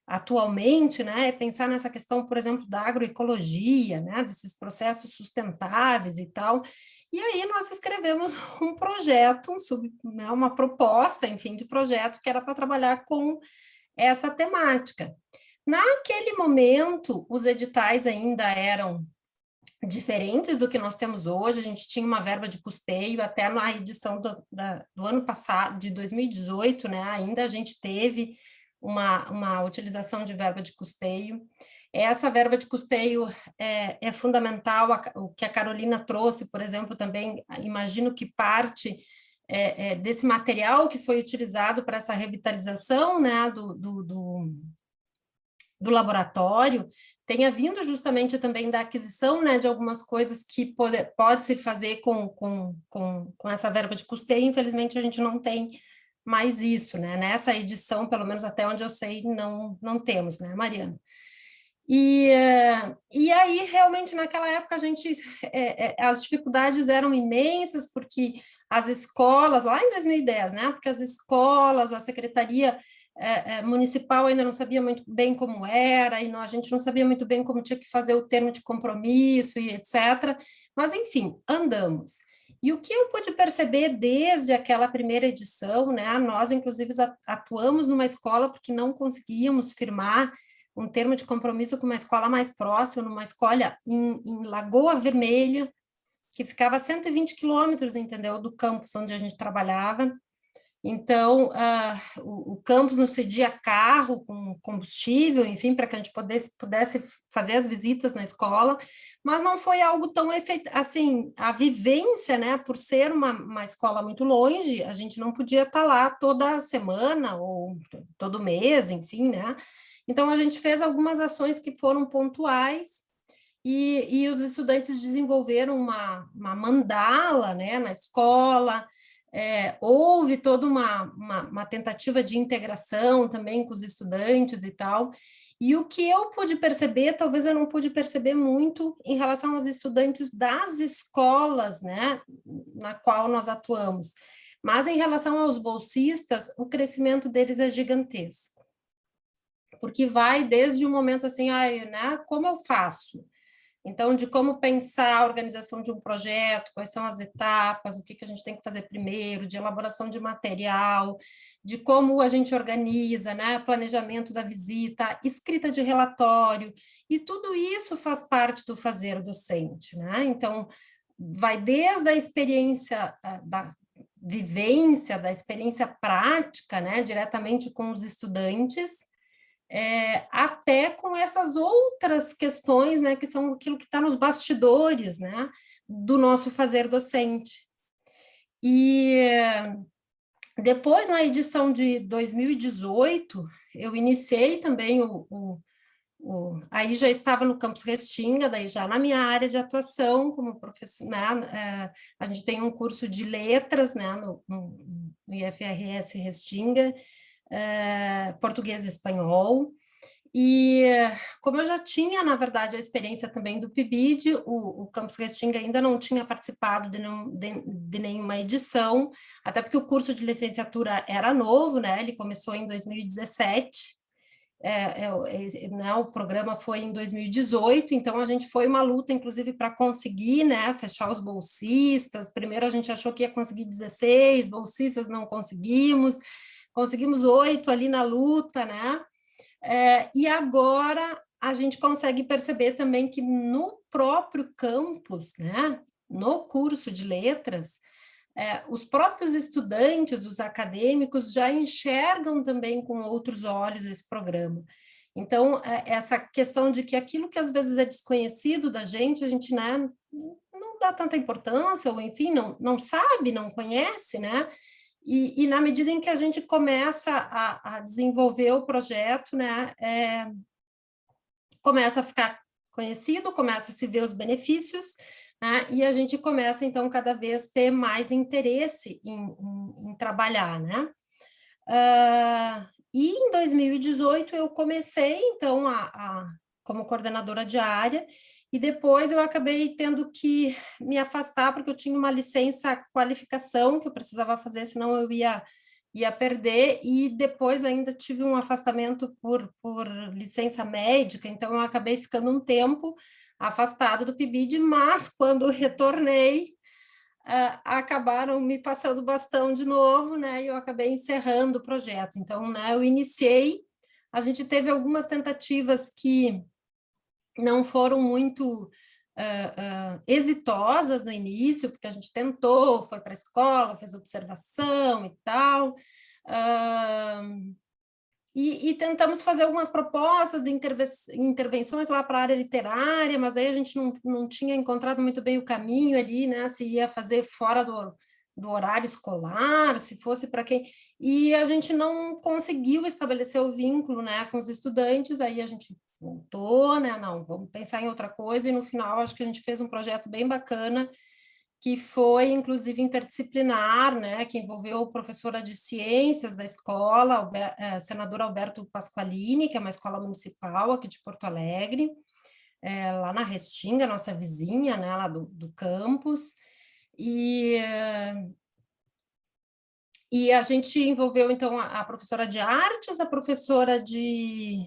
atualmente, né, é pensar nessa questão, por exemplo, da agroecologia, né, desses processos sustentáveis e tal. E aí nós escrevemos um projeto, né, uma proposta, enfim, de projeto que era para trabalhar com essa temática. Naquele momento, os editais ainda eram diferentes do que nós temos hoje, a gente tinha uma verba de custeio, até na edição do ano passado, de 2018, né, ainda a gente teve uma utilização de verba de custeio. Essa verba de custeio é fundamental, o que a Carolina trouxe, por exemplo, também, imagino que parte desse material que foi utilizado para essa revitalização, né, do laboratório tenha vindo justamente também da aquisição, né, de algumas coisas que pode se fazer com essa verba de custeio. Infelizmente, a gente não tem mais isso, né? Nessa edição, pelo menos até onde eu sei, não temos, né, Mariana? E aí, realmente, naquela época, as dificuldades eram imensas, porque as escolas, lá em 2010, né, porque as escolas, a secretaria municipal ainda não sabia muito bem como era, e a gente não sabia muito bem como tinha que fazer o termo de compromisso, e etc. Mas, enfim, andamos. E o que eu pude perceber desde aquela primeira edição, né, nós, inclusive, atuamos numa escola porque não conseguíamos firmar um termo de compromisso com uma escola mais próxima, numa escola em Lagoa Vermelha, que ficava a 120 quilômetros, entendeu, do campus onde a gente trabalhava. Então, o campus nos cedia carro com combustível, enfim, para que a gente pudesse fazer as visitas na escola, mas não foi algo tão assim, a vivência, né, por ser uma escola muito longe, a gente não podia estar lá toda semana ou todo mês, enfim, né. Então, a gente fez algumas ações que foram pontuais, e os estudantes desenvolveram uma mandala, né, na escola. Houve toda uma tentativa de integração também com os estudantes e tal, e o que eu pude perceber, talvez eu não pude perceber muito em relação aos estudantes das escolas, né, na qual nós atuamos, mas em relação aos bolsistas, o crescimento deles é gigantesco, porque vai desde o momento assim, né, como eu faço? Então, de como pensar a organização de um projeto, quais são as etapas, o que a gente tem que fazer primeiro, de elaboração de material, de como a gente organiza, né, planejamento da visita, escrita de relatório, e tudo isso faz parte do fazer docente, né? Então, vai desde a experiência da vivência, da experiência prática, né, diretamente com os estudantes, até com essas outras questões, né, que são aquilo que está nos bastidores, né, do nosso fazer docente. E depois, na edição de 2018, eu iniciei também aí já estava no Campus Restinga, daí já na minha área de atuação como professor, né, a gente tem um curso de letras, né, no IFRS Restinga, português e espanhol, e como eu já tinha, na verdade, a experiência também do PIBID, o Campus Restinga ainda não tinha participado de nenhuma edição, até porque o curso de licenciatura era novo, né, ele começou em 2017, né, o programa foi em 2018, então a gente foi uma luta, inclusive, para conseguir, né, fechar os bolsistas. Primeiro a gente achou que ia conseguir 16 bolsistas, não conseguimos 8 ali na luta, né, e agora a gente consegue perceber também que no próprio campus, né, no curso de letras, os próprios estudantes, os acadêmicos, já enxergam também com outros olhos esse programa. Então, essa questão de que aquilo que às vezes é desconhecido da gente, a gente, né, não dá tanta importância, ou enfim, não sabe, não conhece, né? E na medida em que a gente começa a desenvolver o projeto, né, começa a ficar conhecido, começa a se ver os benefícios, né, e a gente começa, então, cada vez ter mais interesse em trabalhar, né. E em 2018 eu comecei, então, como coordenadora de área, e depois eu acabei tendo que me afastar, porque eu tinha uma licença qualificação que eu precisava fazer, senão eu ia perder, e depois ainda tive um afastamento por licença médica, então eu acabei ficando um tempo afastada do PIBID, mas quando retornei, acabaram me passando o bastão de novo, né, e eu acabei encerrando o projeto. Então, né, eu iniciei, a gente teve algumas tentativas que não foram muito exitosas no início, porque a gente tentou, foi para a escola, fez observação e tal, e tentamos fazer algumas propostas de intervenções lá para a área literária, mas daí a gente não tinha encontrado muito bem o caminho ali, né, se ia fazer fora do horário escolar, se fosse para quem... E a gente não conseguiu estabelecer o vínculo, né, com os estudantes, aí a gente voltou, né, não, vamos pensar em outra coisa, e no final acho que a gente fez um projeto bem bacana, que foi, inclusive, interdisciplinar, né, que envolveu a professora de ciências da escola, a senadora Alberto Pasqualini, que é uma escola municipal aqui de Porto Alegre, lá na Restinga, nossa vizinha, né, lá do campus, e a gente envolveu, então, a professora de artes, a professora de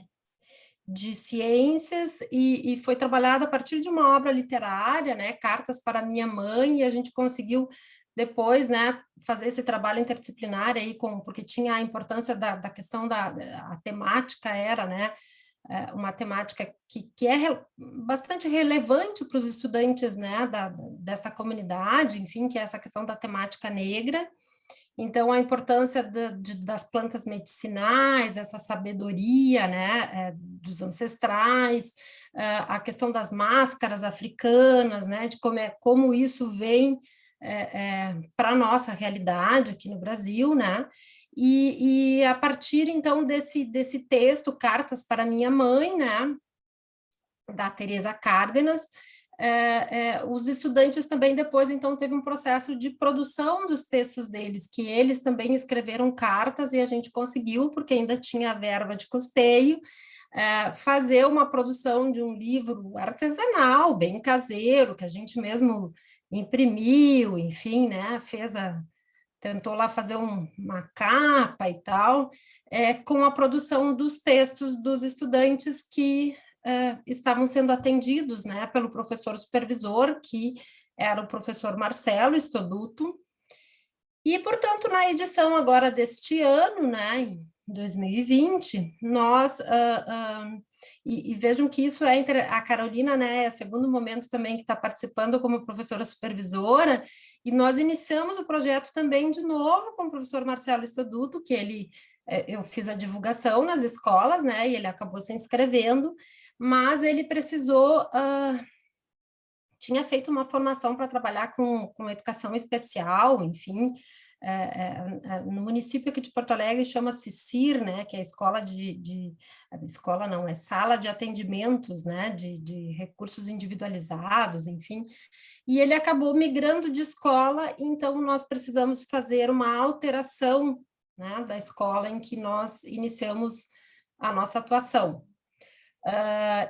ciências, e foi trabalhado a partir de uma obra literária, né, Cartas para Minha Mãe, e a gente conseguiu depois, né, fazer esse trabalho interdisciplinar aí, porque tinha a importância da questão a temática era, né, uma temática que é bastante relevante para os estudantes, né, dessa comunidade, enfim, que é essa questão da temática negra. Então, a importância das plantas medicinais, essa sabedoria, né, dos ancestrais, a questão das máscaras africanas, né, de como isso vem para a nossa realidade aqui no Brasil, né, e a partir, então, desse texto, Cartas para Minha Mãe, né, da Teresa Cárdenas, os estudantes também depois, então, teve um processo de produção dos textos deles, que eles também escreveram cartas e a gente conseguiu, porque ainda tinha verba de custeio, fazer uma produção de um livro artesanal, bem caseiro, que a gente mesmo imprimiu, enfim, né, tentou lá fazer uma capa e tal, com a produção dos textos dos estudantes que estavam sendo atendidos, né, pelo professor supervisor, que era o professor Marcelo Stoduto, e, portanto, na edição agora deste ano, né, em 2020, nós, e vejam que isso a Carolina, né, é o segundo momento também que está participando como professora supervisora, e nós iniciamos o projeto também de novo com o professor Marcelo Stoduto, que eu fiz a divulgação nas escolas, né, e ele acabou se inscrevendo, mas ele precisou, tinha feito uma formação para trabalhar com educação especial, enfim, no município aqui de Porto Alegre chama-se CIR, né, que é a escola escola não, é sala de atendimentos, né, de recursos individualizados, enfim, e ele acabou migrando de escola, então nós precisamos fazer uma alteração, né, da escola em que nós iniciamos a nossa atuação.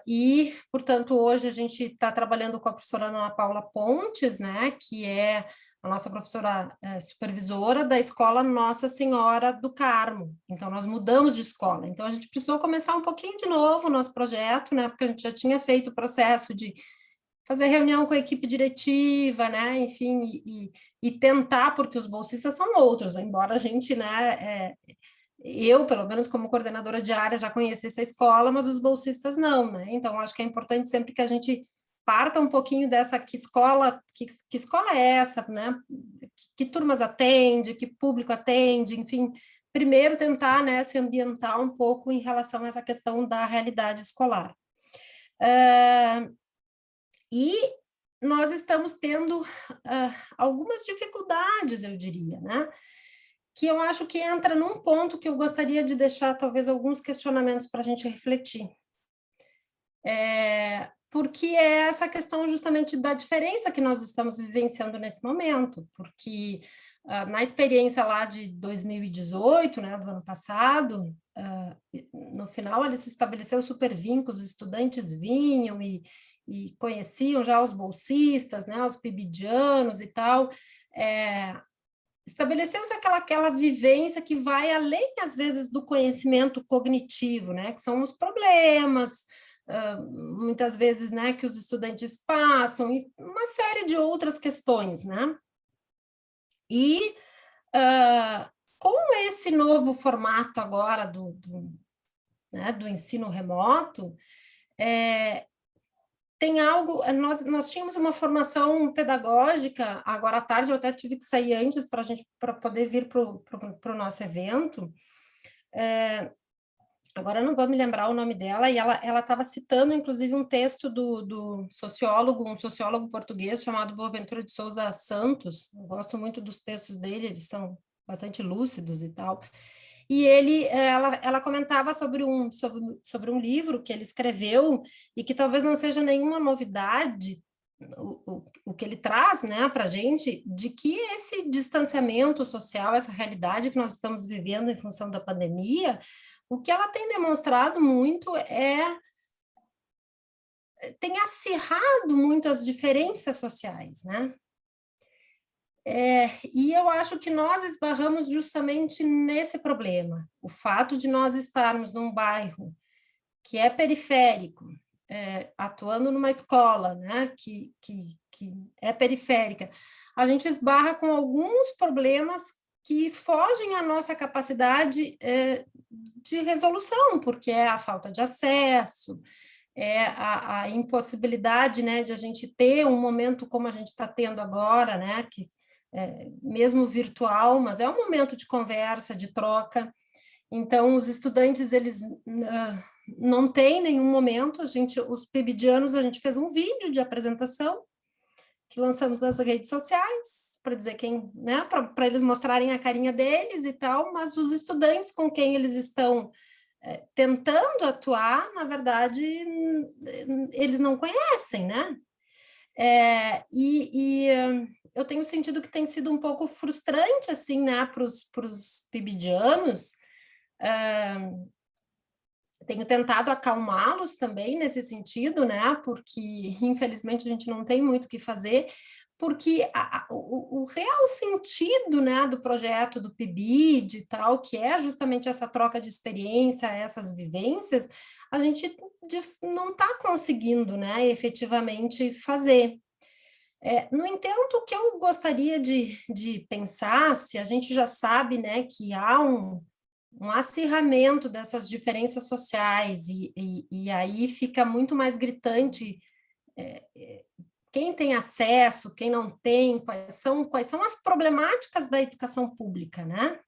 E, portanto, hoje a gente está trabalhando com a professora Ana Paula Pontes, né, que é a nossa professora supervisora da escola Nossa Senhora do Carmo. Então, nós mudamos de escola. Então, a gente precisou começar um pouquinho de novo o nosso projeto, né, porque a gente já tinha feito o processo de fazer reunião com a equipe diretiva, né, enfim, e tentar, porque os bolsistas são outros, embora a gente, né, eu, pelo menos como coordenadora de área, já conhecesse a escola, mas os bolsistas não, né? Então, acho que é importante sempre que a gente parta um pouquinho dessa que escola é essa, né? Que turmas atende, que público atende, enfim, primeiro tentar, né, se ambientar um pouco em relação a essa questão da realidade escolar. E nós estamos tendo algumas dificuldades, eu diria, né? Que eu acho que entra num ponto que eu gostaria de deixar, talvez, alguns questionamentos para a gente refletir. Porque é essa questão justamente da diferença que nós estamos vivenciando nesse momento, porque na experiência lá de 2018, né, do ano passado, no final ele se estabeleceu super vínculo, os estudantes vinham e conheciam já os bolsistas, né, os pibidianos e tal, estabeleceu-se aquela vivência que vai além, às vezes, do conhecimento cognitivo, né, que são os problemas, muitas vezes, né, que os estudantes passam, e uma série de outras questões, né, e com esse novo formato agora né, do ensino remoto, tem algo, nós tínhamos uma formação pedagógica, agora à tarde eu até tive que sair antes para poder vir para o nosso evento, agora eu não vou me lembrar o nome dela, e ela estava citando, inclusive, um texto um sociólogo português chamado Boaventura de Souza Santos. Eu gosto muito dos textos dele, eles são bastante lúcidos e tal. E ela comentava sobre um livro que ele escreveu, e que talvez não seja nenhuma novidade, o que ele traz, né, para a gente, de que esse distanciamento social, essa realidade que nós estamos vivendo em função da pandemia, o que ela tem demonstrado muito tem acirrado muito as diferenças sociais, né? E eu acho que nós esbarramos justamente nesse problema. O fato de nós estarmos num bairro que é periférico, atuando numa escola, né, que é periférica, a gente esbarra com alguns problemas que fogem à nossa capacidade de resolução, porque é a falta de acesso, a impossibilidade, né, de a gente ter um momento como a gente está tendo agora, né, que mesmo virtual, mas é um momento de conversa, de troca. Então, os estudantes, eles não têm nenhum momento, os PIBidianos, a gente fez um vídeo de apresentação que lançamos nas redes sociais, para dizer quem, né, para eles mostrarem a carinha deles e tal, mas os estudantes com quem eles estão tentando atuar, na verdade, eles não conhecem, né? Eu tenho sentido que tem sido um pouco frustrante, assim, né, para os PIBidianos. Tenho tentado acalmá-los também nesse sentido, né, porque, infelizmente, a gente não tem muito o que fazer, porque o real sentido, né, do projeto do PIBID e tal, que é justamente essa troca de experiência, essas vivências, a gente não está conseguindo, né, efetivamente fazer. No entanto, o que eu gostaria de pensar, se a gente já sabe, né, que há um acirramento dessas diferenças sociais, e aí fica muito mais gritante quem tem acesso, quem não tem, quais são as problemáticas da educação pública, né?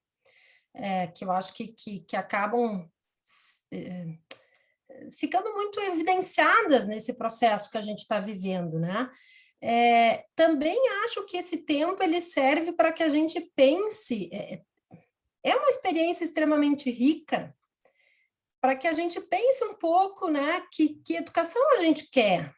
Que eu acho que acabam ficando muito evidenciadas nesse processo que a gente está vivendo, né? Também acho que esse tempo ele serve para que a gente pense, é uma experiência extremamente rica, para que a gente pense um pouco, né, que educação a gente quer.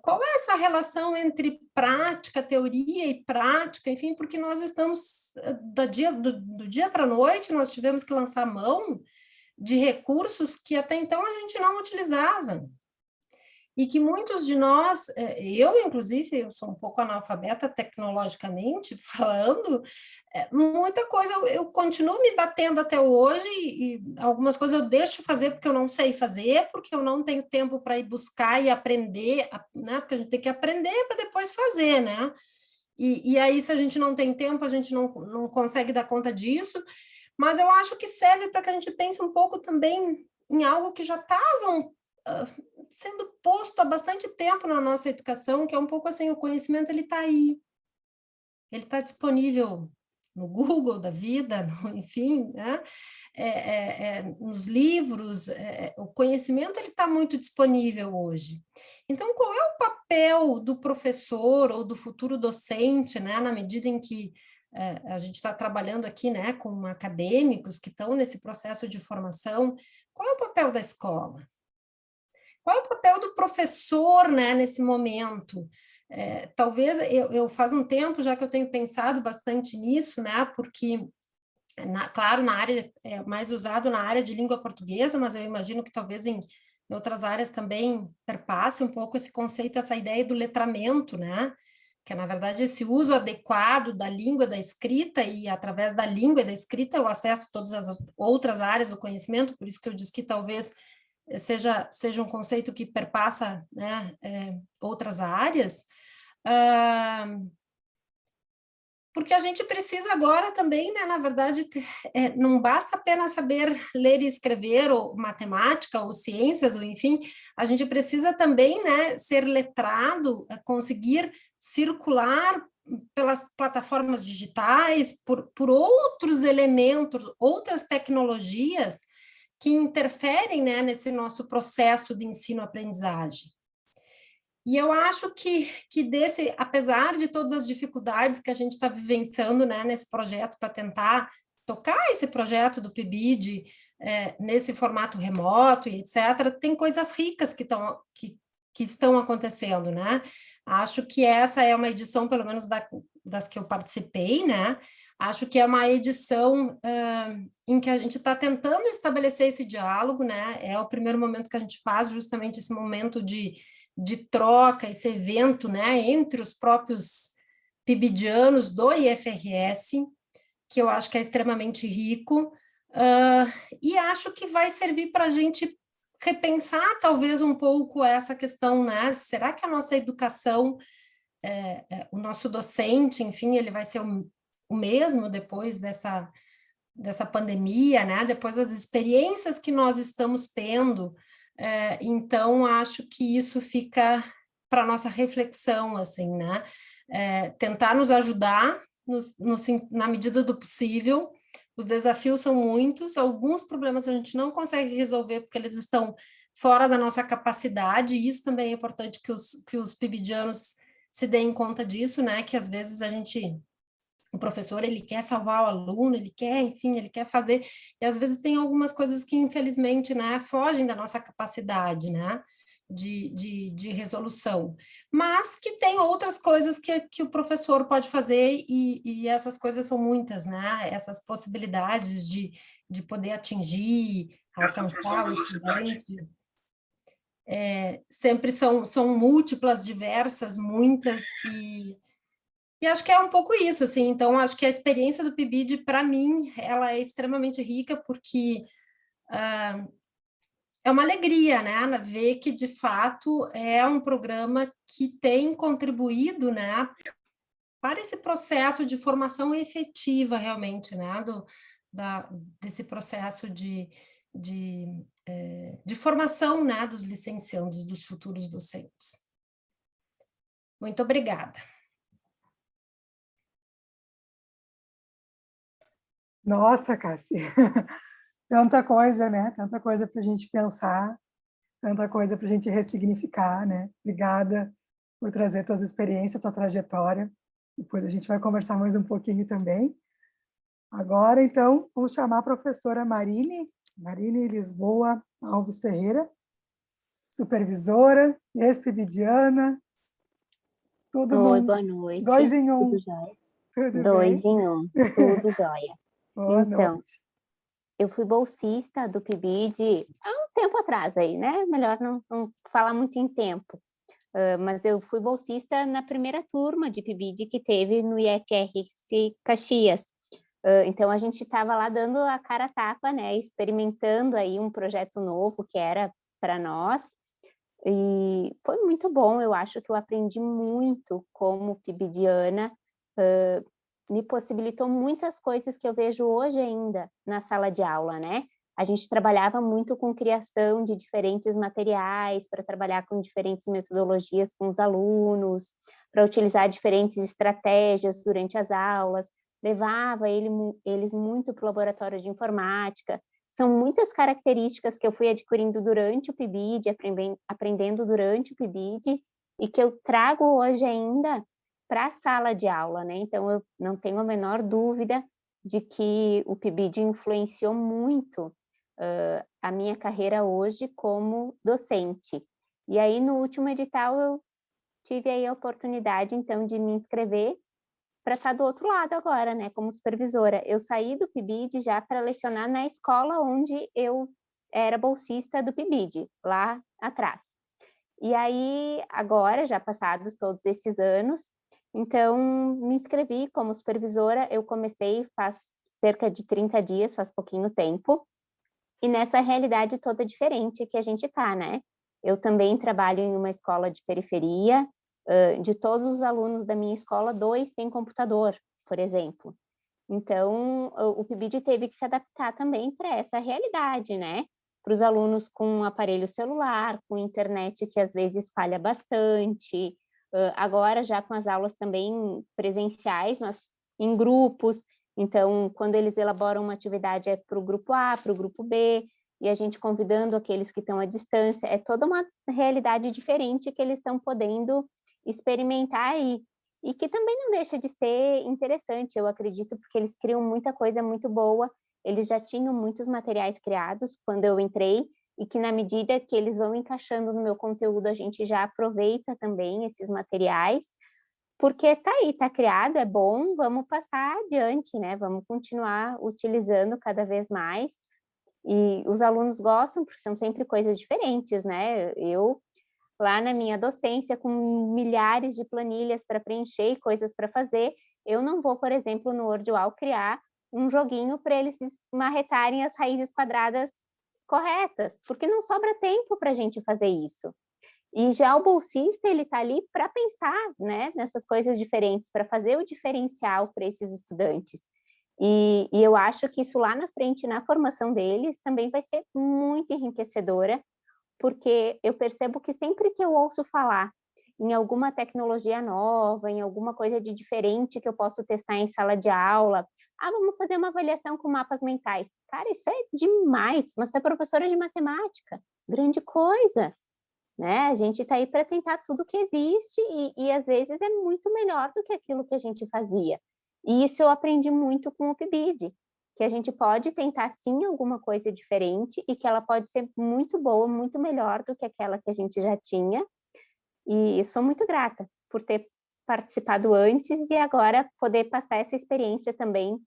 Qual é essa relação entre prática, teoria e prática, enfim, porque nós estamos, do dia para a noite, nós tivemos que lançar mão de recursos que até então a gente não utilizava. E que muitos de nós, eu inclusive, eu sou um pouco analfabeta tecnologicamente falando, muita coisa eu continuo me batendo até hoje, e algumas coisas eu deixo fazer porque eu não sei fazer, porque eu não tenho tempo para ir buscar e aprender, né? Porque a gente tem que aprender para depois fazer, né? E aí, se a gente não tem tempo, a gente não consegue dar conta disso, mas eu acho que serve para que a gente pense um pouco também em algo que já estavam sendo posto há bastante tempo na nossa educação, que é um pouco assim, o conhecimento ele está aí, ele está disponível no Google da vida, enfim, né? Nos livros, o conhecimento ele está muito disponível hoje. Então, qual é o papel do professor ou do futuro docente, né, na medida em que a gente está trabalhando aqui, né, com acadêmicos que estão nesse processo de formação? Qual é o papel da escola? Qual é o papel do professor, né, nesse momento? Talvez, eu faz um tempo já que eu tenho pensado bastante nisso, né, porque, claro, na área, é mais usado na área de língua portuguesa, mas eu imagino que talvez em outras áreas também perpasse um pouco esse conceito, essa ideia do letramento, né, que é, na verdade, esse uso adequado da língua, da escrita, e através da língua e da escrita eu acesso todas as outras áreas do conhecimento, por isso que eu disse que talvez seja um conceito que perpassa, né, outras áreas, porque a gente precisa agora também, né, na verdade, não basta apenas saber ler e escrever, ou matemática, ou ciências, ou enfim, a gente precisa também, né, ser letrado, conseguir circular pelas plataformas digitais, por outros elementos, outras tecnologias, que interferem, né, nesse nosso processo de ensino-aprendizagem. E eu acho que apesar de todas as dificuldades que a gente está vivenciando, né, nesse projeto para tentar tocar esse projeto do PIBID nesse formato remoto e etc., tem coisas ricas que estão acontecendo, né? Acho que essa é uma edição, pelo menos das que eu participei, né? Acho que é uma edição em que a gente está tentando estabelecer esse diálogo, né? É o primeiro momento que a gente faz justamente esse momento de troca, esse evento, né, entre os próprios PIBIdianos do IFRS, que eu acho que é extremamente rico, e acho que vai servir para a gente repensar talvez um pouco essa questão, né? Será que a nossa educação, o nosso docente, enfim, ele vai ser o mesmo depois dessa pandemia, né? Depois das experiências que nós estamos tendo? Então, acho que isso fica para nossa reflexão, assim, né? Tentar nos ajudar na medida do possível. Os desafios são muitos, alguns problemas a gente não consegue resolver porque eles estão fora da nossa capacidade, e isso também é importante que os PIBIdianos se deem conta disso, né? Que às vezes o professor, ele quer salvar o aluno, ele quer, enfim, ele quer fazer, e às vezes tem algumas coisas que, infelizmente, né, fogem da nossa capacidade, né, de resolução, mas que tem outras coisas que o professor pode fazer, e essas coisas são muitas, né, essas possibilidades de poder atingir, alcançar o estudante, sempre são múltiplas, diversas, muitas, e acho que é um pouco isso, assim, então acho que a experiência do PIBID, para mim, ela é extremamente rica, porque é uma alegria, né, ver que, de fato, é um programa que tem contribuído, né, para esse processo de formação efetiva, realmente, né, desse processo de formação, né, dos licenciandos, dos futuros docentes. Muito obrigada. Nossa, Cássia, tanta coisa, né? Tanta coisa para a gente pensar, tanta coisa para a gente ressignificar, né? Obrigada por trazer tuas experiências, tua trajetória. Depois a gente vai conversar mais um pouquinho também. Agora, então, vamos chamar a professora Marine Lisboa Alves Ferreira, supervisora, ex-PIBidiana. Oi, boa noite. 2 em 1. Tudo jóia? Tudo 2 bem? em 1, tudo jóia. Boa então, noite. Eu fui bolsista do PIBID há um tempo atrás aí, né? Melhor não falar muito em tempo. Mas eu fui bolsista na primeira turma de PIBID que teve no IFRS Caxias. Então, a gente estava lá dando a cara a tapa, né? Experimentando aí um projeto novo que era para nós. E foi muito bom, eu acho que eu aprendi muito como PIBidiana, me possibilitou muitas coisas que eu vejo hoje ainda na sala de aula, né? A gente trabalhava muito com criação de diferentes materiais, para trabalhar com diferentes metodologias com os alunos, para utilizar diferentes estratégias durante as aulas, levava eles muito para o laboratório de informática. São muitas características que eu fui adquirindo durante o PIBID, aprendendo durante o PIBID, e que eu trago hoje ainda para a sala de aula, né? Então, eu não tenho a menor dúvida de que o PIBID influenciou muito a minha carreira hoje como docente. E aí, no último edital, eu tive aí a oportunidade, então, de me inscrever para estar do outro lado agora, né, como supervisora. Eu saí do PIBID já para lecionar na escola onde eu era bolsista do PIBID, lá atrás. E aí, agora, já passados todos esses anos, então, me inscrevi como supervisora. Eu comecei faz cerca de 30 dias, faz pouquinho tempo, e nessa realidade toda diferente que a gente está, né? Eu também trabalho em uma escola de periferia. De todos os alunos da minha escola, 2 têm computador, por exemplo. Então, o PIBID teve que se adaptar também para essa realidade, né? Para os alunos com aparelho celular, com internet que às vezes falha bastante. Agora, já com as aulas também presenciais, em grupos. Então, quando eles elaboram uma atividade, é para o grupo A, para o grupo B. e a gente convidando aqueles que estão à distância, é toda uma realidade diferente que eles estão podendo experimentar aí, e que também não deixa de ser interessante, eu acredito, porque eles criam muita coisa muito boa, eles já tinham muitos materiais criados quando eu entrei, e que na medida que eles vão encaixando no meu conteúdo, a gente já aproveita também esses materiais, porque tá aí, tá criado, é bom, vamos passar adiante, né? Vamos continuar utilizando cada vez mais. E os alunos gostam, porque são sempre coisas diferentes, né? Eu, lá na minha docência, com milhares de planilhas para preencher e coisas para fazer, eu não vou, por exemplo, no WordWall criar um joguinho para eles marretarem as raízes quadradas corretas, porque não sobra tempo para a gente fazer isso. E já o bolsista, ele está ali para pensar, né, nessas coisas diferentes, para fazer o diferencial para esses estudantes. E eu acho que isso lá na frente, na formação deles, também vai ser muito enriquecedora, porque eu percebo que sempre que eu ouço falar em alguma tecnologia nova, em alguma coisa de diferente que eu posso testar em sala de aula, vamos fazer uma avaliação com mapas mentais. Cara, isso é demais, mas tu é professora de matemática, grande coisa. Né? A gente está aí para tentar tudo que existe e às vezes é muito melhor do que aquilo que a gente fazia. E isso eu aprendi muito com o PIBID, que a gente pode tentar sim alguma coisa diferente e que ela pode ser muito boa, muito melhor do que aquela que a gente já tinha. E sou muito grata por ter participado antes e agora poder passar essa experiência também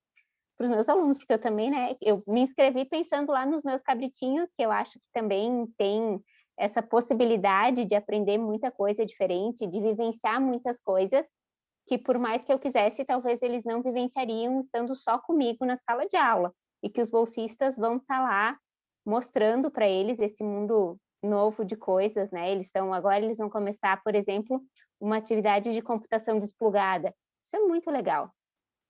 para os meus alunos, porque eu também, né, eu me inscrevi pensando lá nos meus cabritinhos, que eu acho que também tem essa possibilidade de aprender muita coisa diferente, de vivenciar muitas coisas, que por mais que eu quisesse, talvez eles não vivenciariam estando só comigo na sala de aula, e que os bolsistas vão estar lá mostrando para eles esse mundo novo de coisas, né? Agora eles vão começar, por exemplo, uma atividade de computação desplugada. Isso é muito legal.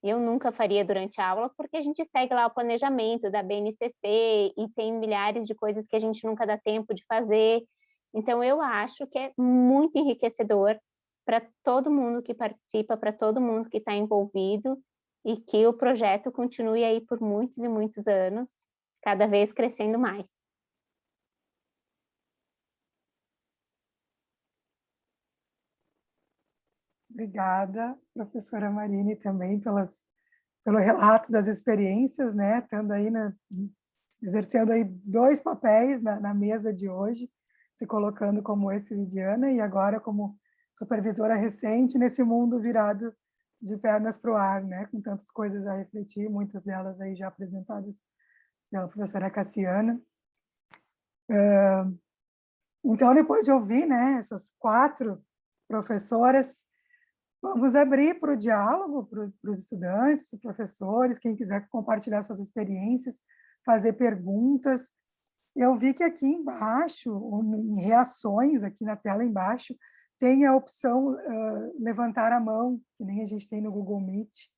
Eu nunca faria durante a aula, porque a gente segue lá o planejamento da BNCC e tem milhares de coisas que a gente nunca dá tempo de fazer. Então, eu acho que é muito enriquecedor para todo mundo que participa, para todo mundo que está envolvido, e que o projeto continue aí por muitos e muitos anos, cada vez crescendo mais. Obrigada, professora Marine, também pelo relato das experiências, né? Estando aí exercendo aí 2 papéis na mesa de hoje, se colocando como ex-PIBidiana e agora como supervisora recente nesse mundo virado de pernas para o ar, né? Com tantas coisas a refletir, muitas delas aí já apresentadas pela professora Cassiana. Então, depois de ouvir, né, essas 4 professoras, vamos abrir para o diálogo, para os estudantes, os professores, quem quiser compartilhar suas experiências, fazer perguntas. Eu vi que aqui embaixo, em reações, aqui na tela embaixo, tem a opção levantar a mão, que nem a gente tem no Google Meet.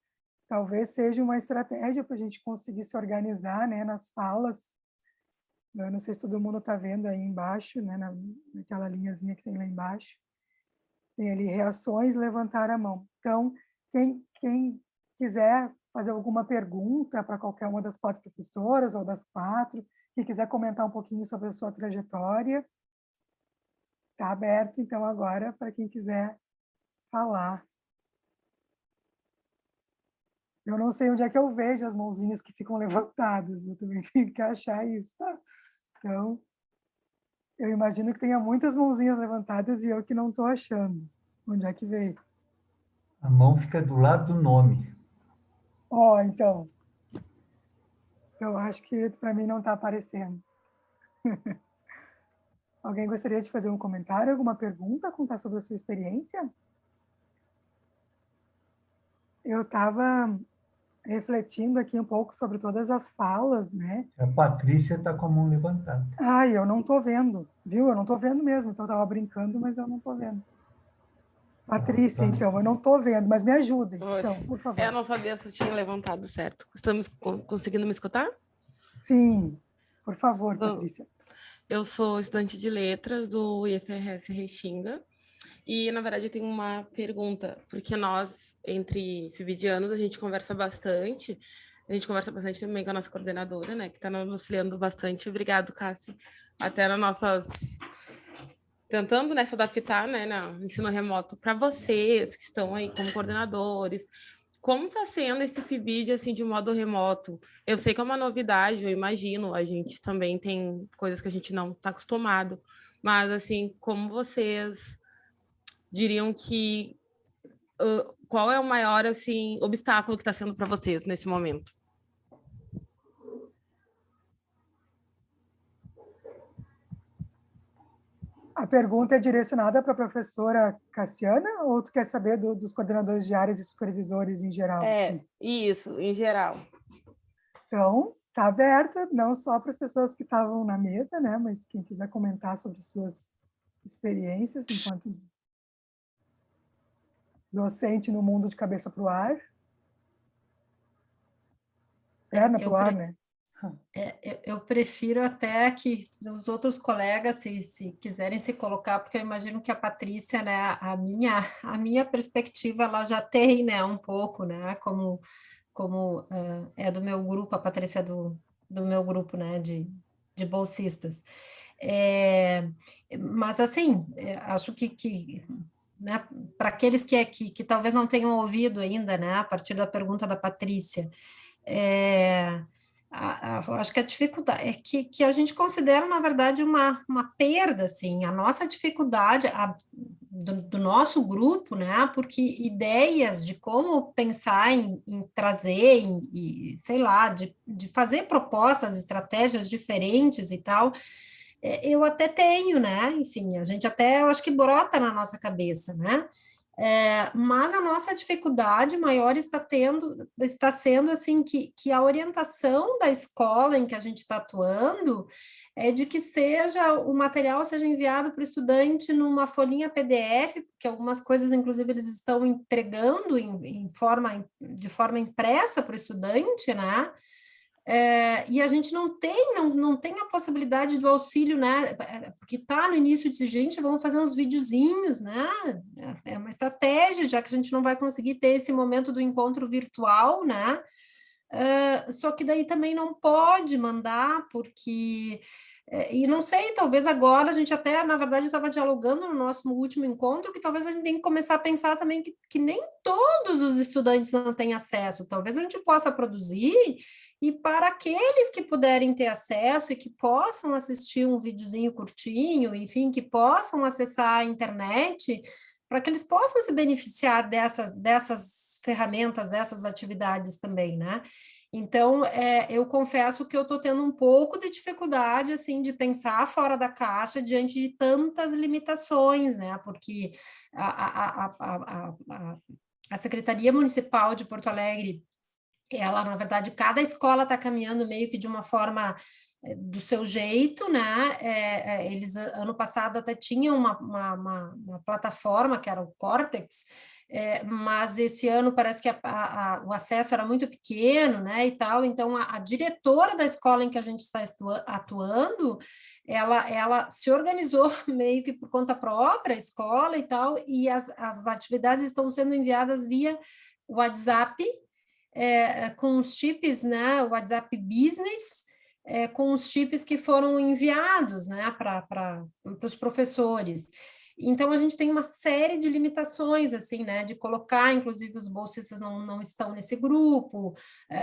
Talvez seja uma estratégia para a gente conseguir se organizar, né, nas falas. Eu não sei se todo mundo está vendo aí embaixo, né, naquela linhazinha que tem lá embaixo. Tem ali reações, levantar a mão. Então, quem quiser fazer alguma pergunta para qualquer uma das 4 professoras ou das 4, quem quiser comentar um pouquinho sobre a sua trajetória, está aberto, então, agora, para quem quiser falar. Eu não sei onde é que eu vejo as mãozinhas que ficam levantadas, eu também tenho que achar isso, tá? Então, eu imagino que tenha muitas mãozinhas levantadas e eu que não estou achando. Onde é que veio? A mão fica do lado do nome. Então eu acho que para mim não está aparecendo. Alguém gostaria de fazer um comentário, alguma pergunta, contar sobre a sua experiência? Eu estava refletindo aqui um pouco sobre todas as falas, né? A Patrícia está com a mão levantada. Eu não estou vendo, viu? Eu não estou vendo mesmo, então eu estava brincando, mas eu não estou vendo. Patrícia, então, eu não estou vendo, mas me ajudem, então, por favor. Eu não sabia se eu tinha levantado certo. Estamos conseguindo me escutar? Sim, por favor, Patrícia. Eu sou estudante de letras do IFRS Restinga e, na verdade, eu tenho uma pergunta, porque nós, entre PIBidianos, a gente conversa bastante A gente conversa bastante também com a nossa coordenadora, né, que está nos auxiliando bastante. Obrigado, Cassi. Até nas nossas... Tentando, né, se adaptar, né, no ensino remoto para vocês que estão aí como coordenadores. Como está sendo esse PIBID, assim, de modo remoto? Eu sei que é uma novidade, eu imagino, a gente também tem coisas que a gente não está acostumado, mas, assim, como vocês diriam que... qual é o maior, assim, obstáculo que está sendo para vocês nesse momento? A pergunta é direcionada para a professora Cassiana ou tu quer saber dos coordenadores de áreas e supervisores em geral? Isso, em geral. Então, está aberta não só para as pessoas que estavam na mesa, né, mas quem quiser comentar sobre suas experiências enquanto docente no mundo de cabeça para o ar. Perna para o ar, né? Eu prefiro até que os outros colegas, se quiserem se colocar, porque eu imagino que a Patrícia, né, a minha perspectiva, ela já tem, né, um pouco, né, como é do meu grupo, a Patrícia é do meu grupo, né, de bolsistas. Mas, assim, acho que né, para aqueles que talvez não tenham ouvido ainda, né, a partir da pergunta da Patrícia, acho que a dificuldade é que a gente considera, na verdade, uma perda, assim, a nossa dificuldade do nosso grupo, né, porque ideias de como pensar em trazer, sei lá, de fazer propostas, estratégias diferentes e tal, eu até tenho, né, enfim, a gente até, eu acho que brota na nossa cabeça, né, mas a nossa dificuldade maior está sendo assim que a orientação da escola em que a gente está atuando é de que o material seja enviado para o estudante numa folhinha PDF, porque algumas coisas, inclusive, eles estão entregando de forma impressa para o estudante, né? E a gente não tem a possibilidade do auxílio, né? Porque está no início de gente, vamos fazer uns videozinhos, né? É uma estratégia, já que a gente não vai conseguir ter esse momento do encontro virtual, né? Só que daí também não pode mandar, porque... E não sei, talvez agora a gente até, na verdade, estava dialogando no nosso último encontro, que talvez a gente tenha que começar a pensar também que nem todos os estudantes não têm acesso. Talvez a gente possa produzir e para aqueles que puderem ter acesso e que possam assistir um videozinho curtinho, enfim, que possam acessar a internet, para que eles possam se beneficiar dessas ferramentas, dessas atividades também, né? Então, eu confesso que eu estou tendo um pouco de dificuldade, assim, de pensar fora da caixa diante de tantas limitações, né? Porque a Secretaria Municipal de Porto Alegre, ela, na verdade, cada escola está caminhando meio que de uma forma do seu jeito, né? Eles, ano passado, até tinham uma plataforma, que era o Cortex, mas esse ano parece que o acesso era muito pequeno, né, e tal, então a diretora da escola em que a gente está atuando, ela se organizou meio que por conta própria, a escola e tal, e as atividades estão sendo enviadas via WhatsApp, com os chips, né, WhatsApp Business, com os chips que foram enviados, né, para os professores. Então, a gente tem uma série de limitações, assim, né, de colocar, inclusive, os bolsistas não estão nesse grupo,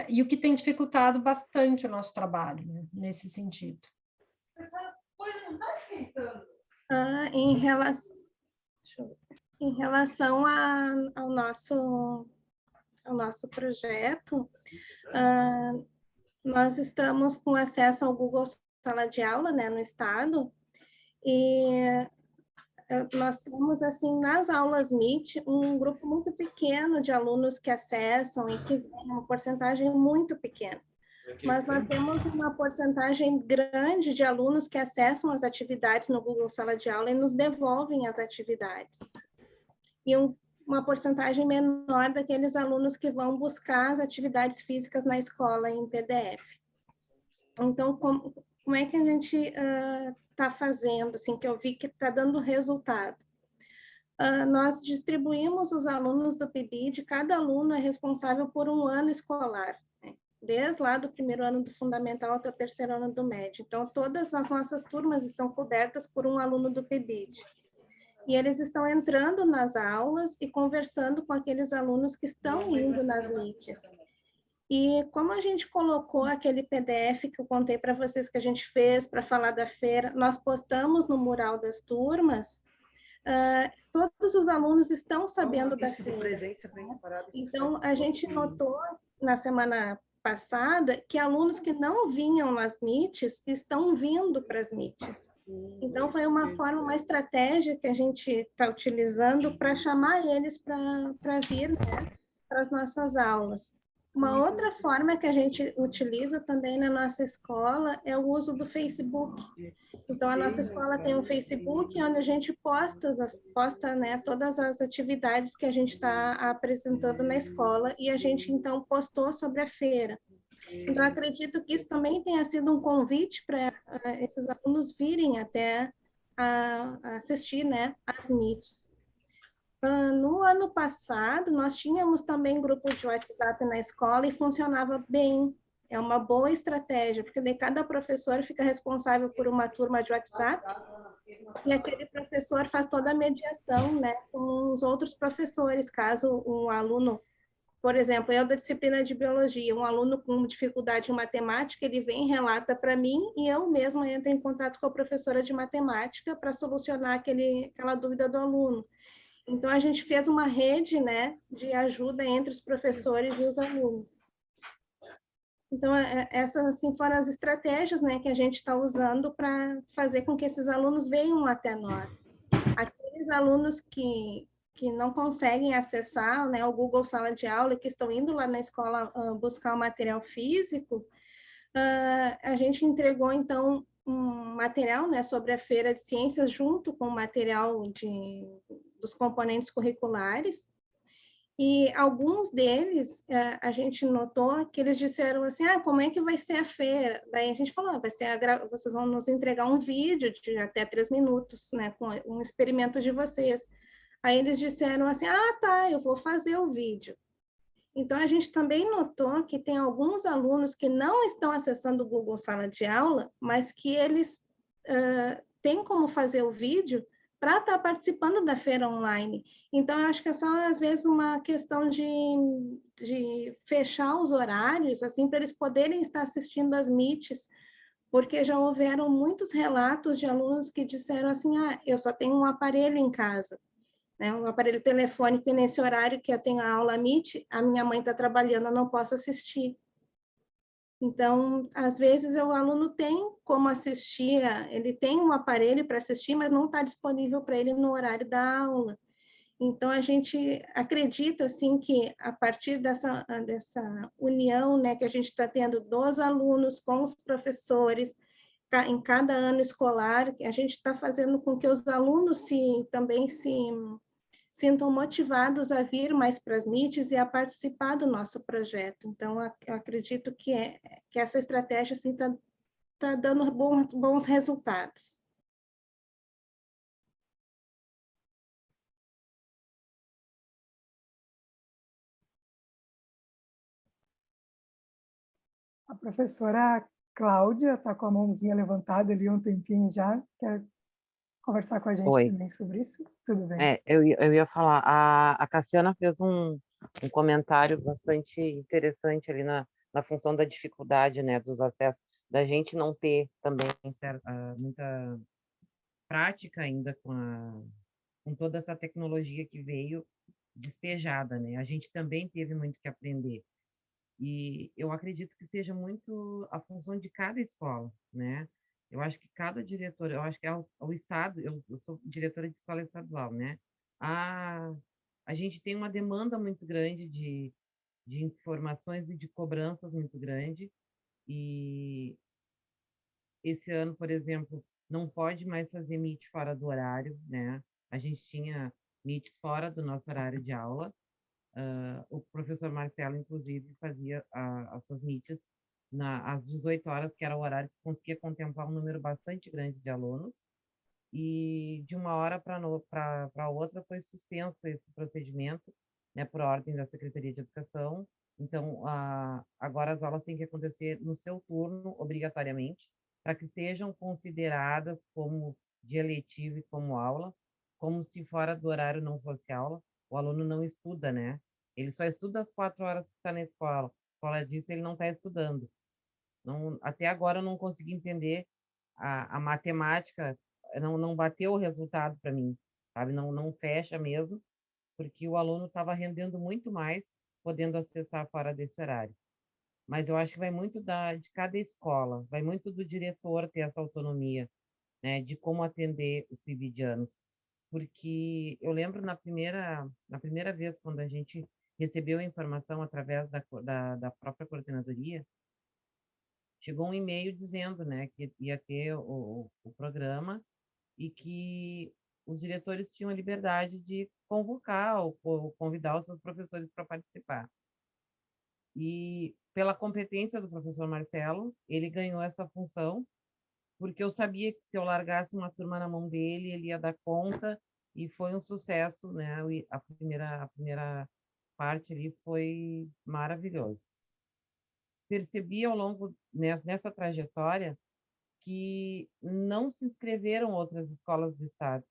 e o que tem dificultado bastante o nosso trabalho, né, nesse sentido. Essa coisa não está esquentando. Em relação ao nosso projeto, nós estamos com acesso ao Google Sala de Aula, né, no estado, e nós temos, assim, nas aulas Meet, um grupo muito pequeno de alunos que acessam e que vem uma porcentagem muito pequena. Mas nós temos uma porcentagem grande de alunos que acessam as atividades no Google Sala de Aula e nos devolvem as atividades. E uma porcentagem menor daqueles alunos que vão buscar as atividades físicas na escola em PDF. Então, como é que a gente está fazendo, assim, que eu vi que está dando resultado? Nós distribuímos os alunos do PIBID, cada aluno é responsável por um ano escolar, né? desde lá do primeiro ano do fundamental até o terceiro ano do médio. Então, todas as nossas turmas estão cobertas por um aluno do PIBID. E eles estão entrando nas aulas e conversando com aqueles alunos que estão indo nas meets. E como a gente colocou aquele PDF que eu contei para vocês que a gente fez para falar da feira, nós postamos no mural das turmas, todos os alunos estão sabendo da feira. Então, a gente notou na semana passada que alunos que não vinham nas meets estão vindo para as meets. Então, foi uma forma, uma estratégia que a gente está utilizando para chamar eles para vir, né, para as nossas aulas. Uma outra forma que a gente utiliza também na nossa escola é o uso do Facebook. Então, a nossa escola tem um Facebook onde a gente posta né, todas as atividades que a gente está apresentando na escola e a gente, então, postou sobre a feira. Então, acredito que isso também tenha sido um convite para esses alunos virem até a assistir, né, às meets. No ano passado, nós tínhamos também grupos de WhatsApp na escola e funcionava bem. É uma boa estratégia, porque daí cada professor fica responsável por uma turma de WhatsApp e aquele professor faz toda a mediação, né, com os outros professores, caso um aluno, por exemplo, eu da disciplina de biologia, um aluno com dificuldade em matemática, ele vem e relata para mim e eu mesma entro em contato com a professora de matemática para solucionar aquela dúvida do aluno. Então, a gente fez uma rede, né, de ajuda entre os professores e os alunos. Então, essas assim, foram as estratégias, né, que a gente está usando para fazer com que esses alunos venham até nós. Aqueles alunos que não conseguem acessar, né, o Google Sala de Aula, que estão indo lá na escola buscar o material físico, a gente entregou, então, um material, né, sobre a Feira de Ciências, junto com o material dos componentes curriculares, e alguns deles, a gente notou que eles disseram assim, como é que vai ser a feira? Daí a gente falou, vocês vão nos entregar um vídeo de até 3 minutos, né, com um experimento de vocês. Aí eles disseram assim, tá, eu vou fazer o vídeo. Então, a gente também notou que tem alguns alunos que não estão acessando o Google Sala de Aula, mas que eles têm como fazer o vídeo para estar participando da feira online. Então, eu acho que é só, às vezes, uma questão de fechar os horários, assim, para eles poderem estar assistindo às meets, porque já houveram muitos relatos de alunos que disseram assim, eu só tenho um aparelho em casa, né, um aparelho telefônico, e nesse horário que eu tenho a aula Meet, a minha mãe está trabalhando, eu não posso assistir. Então, às vezes, o aluno tem como assistir, ele tem um aparelho para assistir, mas não está disponível para ele no horário da aula. Então, a gente acredita, assim, que a partir dessa união, né, que a gente está tendo dos alunos com os professores, em cada ano escolar, a gente está fazendo com que os alunos também se sintam motivados a vir mais para as meets e a participar do nosso projeto. Então, eu acredito que essa estratégia assim, tá dando bons resultados. A professora Cláudia está com a mãozinha levantada ali há um tempinho já. Quer conversar com a gente Oi. também sobre isso? Tudo bem. Eu ia falar, a Cassiana fez um comentário bastante interessante ali na função da dificuldade, né, dos acessos, da gente não ter também muita prática ainda com toda essa tecnologia que veio despejada, né? A gente também teve muito que aprender. E eu acredito que seja muito a função de cada escola, né? Eu acho que cada diretor, eu acho que é o Estado, eu sou diretora de escola estadual, né? A gente tem uma demanda muito grande de informações e de cobranças muito grande, e esse ano, por exemplo, não pode mais fazer meet fora do horário, né? A gente tinha meets fora do nosso horário de aula. O professor Marcelo, inclusive, fazia as suas meets às 18 horas, que era o horário que conseguia contemplar um número bastante grande de alunos, e de uma hora para outra foi suspenso esse procedimento, né, por ordem da Secretaria de Educação, Então, agora as aulas têm que acontecer no seu turno, obrigatoriamente, para que sejam consideradas como dia letivo e como aula, como se fora do horário não fosse aula. O aluno não estuda, né? Ele só estuda as 4 horas que está na escola. Fora disso, ele não está estudando. Não, até agora eu não consegui entender a matemática, não bateu o resultado para mim, sabe? Não fecha mesmo, porque o aluno estava rendendo muito mais, podendo acessar fora desse horário. Mas eu acho que vai muito de cada escola, vai muito do diretor ter essa autonomia, né, de como atender os PIBIdianos. Porque eu lembro na primeira vez, quando a gente recebeu a informação através da própria coordenadoria, chegou um e-mail dizendo, né, que ia ter o programa e que os diretores tinham a liberdade de convocar ou convidar os seus professores para participar. E pela competência do professor Marcelo, ele ganhou essa função, porque eu sabia que se eu largasse uma turma na mão dele, ele ia dar conta, e foi um sucesso, né? A primeira parte ali foi maravilhoso. Percebi ao longo, nessa trajetória, que não se inscreveram outras escolas do estado.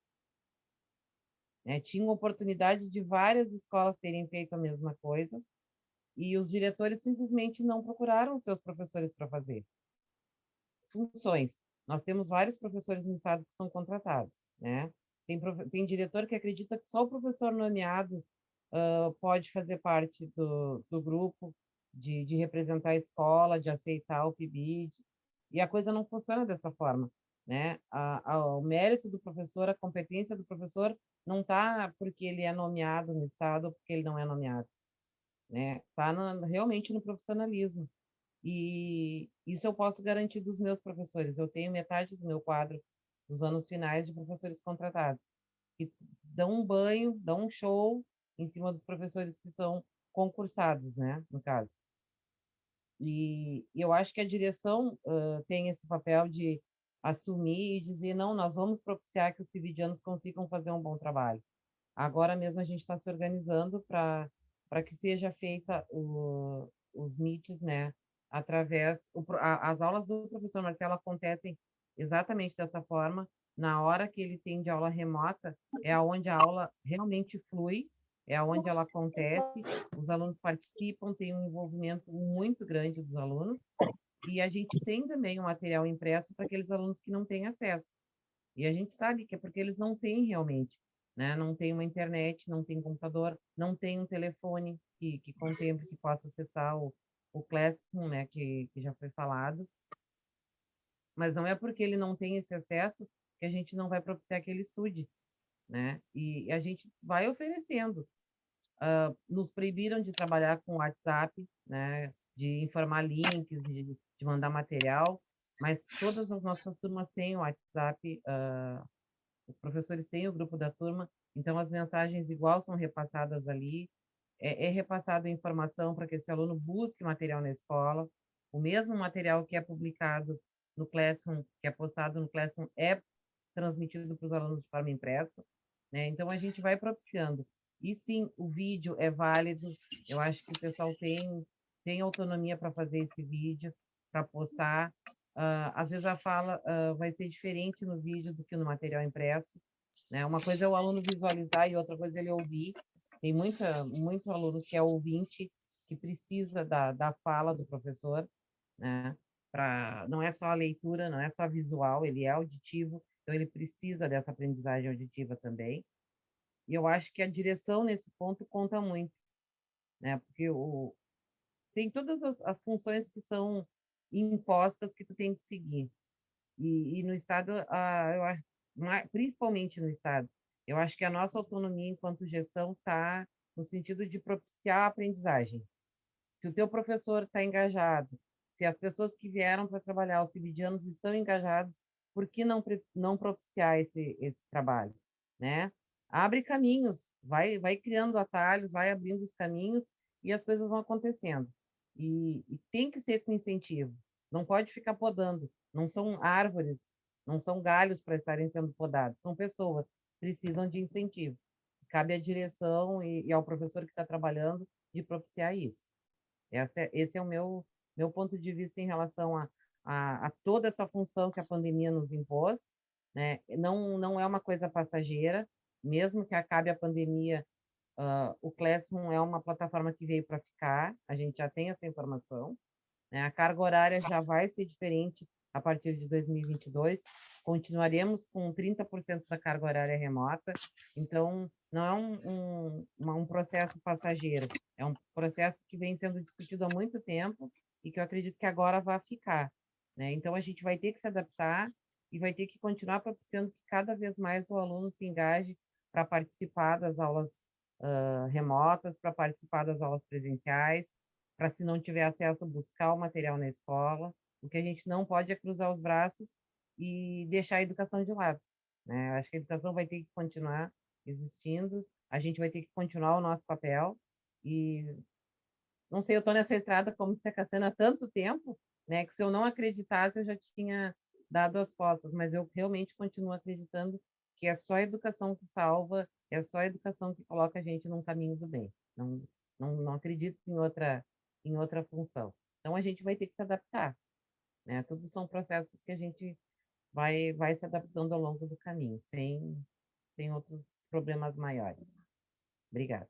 Tinha oportunidade de várias escolas terem feito a mesma coisa, e os diretores simplesmente não procuraram seus professores para fazer. Funções. Nós temos vários professores no estado que são contratados, né? Tem diretor que acredita que só o professor nomeado pode fazer parte do grupo, de representar a escola, de aceitar o PIBID, e a coisa não funciona dessa forma, né? O mérito do professor, a competência do professor não está porque ele é nomeado no estado ou porque ele não é nomeado, né? Está realmente no profissionalismo. E isso eu posso garantir dos meus professores. Eu tenho metade do meu quadro dos anos finais de professores contratados, que dão um banho, dão um show em cima dos professores que são concursados, né, no caso. E eu acho que a direção tem esse papel de assumir e dizer, não, nós vamos propiciar que os PIBIdianos consigam fazer um bom trabalho. Agora mesmo a gente está se organizando para que seja feita os meets, né, através as aulas do professor Marcelo acontecem exatamente dessa forma. Na hora que ele tem de aula remota, é onde a aula realmente flui, é onde ela acontece, os alunos participam, tem um envolvimento muito grande dos alunos, e a gente tem também um material impresso para aqueles alunos que não têm acesso. E a gente sabe que é porque eles não têm realmente, né? Não tem uma internet, não tem computador, não tem um telefone que contemple, que possa acessar o Classroom, né? Que já foi falado. Mas não é porque ele não tem esse acesso que a gente não vai propiciar que ele estude, né? E a gente vai oferecendo. Nos proibiram de trabalhar com WhatsApp, né? De informar links, de mandar material, mas todas as nossas turmas têm o WhatsApp, os professores têm o grupo da turma, então as mensagens igual são repassadas ali, é repassada a informação para que esse aluno busque material na escola, o mesmo material que é publicado no Classroom, que é postado no Classroom, é transmitido para os alunos de forma impressa, né? Então a gente vai propiciando. E sim, o vídeo é válido, eu acho que o pessoal tem autonomia para fazer esse vídeo, para postar. Às vezes a fala vai ser diferente no vídeo do que no material impresso, né? Uma coisa é o aluno visualizar e outra coisa é ele ouvir. Tem muito aluno que é ouvinte, que precisa da fala do professor, né? Não é só a leitura, não é só visual, ele é auditivo, então ele precisa dessa aprendizagem auditiva também. E eu acho que a direção nesse ponto conta muito, né? Porque tem todas as funções que são impostas que tu tem que seguir. E no Estado, eu acho, principalmente no Estado, eu acho que a nossa autonomia enquanto gestão está no sentido de propiciar a aprendizagem. Se o teu professor está engajado, se as pessoas que vieram para trabalhar, os PIBIdianos, estão engajados, por que não propiciar esse trabalho, né? Abre caminhos, vai criando atalhos, vai abrindo os caminhos e as coisas vão acontecendo. E tem que ser com incentivo, não pode ficar podando, não são árvores, não são galhos para estarem sendo podados, são pessoas, precisam de incentivo. Cabe à direção e ao professor que está trabalhando de propiciar isso. Esse é o meu ponto de vista em relação a toda essa função que a pandemia nos impôs, né? Não é uma coisa passageira, mesmo que acabe a pandemia, o Classroom é uma plataforma que veio para ficar, a gente já tem essa informação, né? A carga horária já vai ser diferente a partir de 2022, continuaremos com 30% da carga horária remota, então não é um processo passageiro, é um processo que vem sendo discutido há muito tempo e que eu acredito que agora vai ficar, né? Então a gente vai ter que se adaptar e vai ter que continuar propiciando que cada vez mais o aluno se engaje para participar das aulas remotas, para participar das aulas presenciais, para, se não tiver acesso, buscar o material na escola. O que a gente não pode é cruzar os braços e deixar a educação de lado, né? Eu acho que a educação vai ter que continuar existindo, a gente vai ter que continuar o nosso papel e, não sei, eu estou nessa estrada, como disse a Cassiana, há tanto tempo, né, que se eu não acreditasse, eu já tinha dado as costas, mas eu realmente continuo acreditando que é só a educação que salva, é só a educação que coloca a gente num caminho do bem. Não acredito em outra função. Então, a gente vai ter que se adaptar, né? Tudo são processos que a gente vai se adaptando ao longo do caminho, sem outros problemas maiores. Obrigada.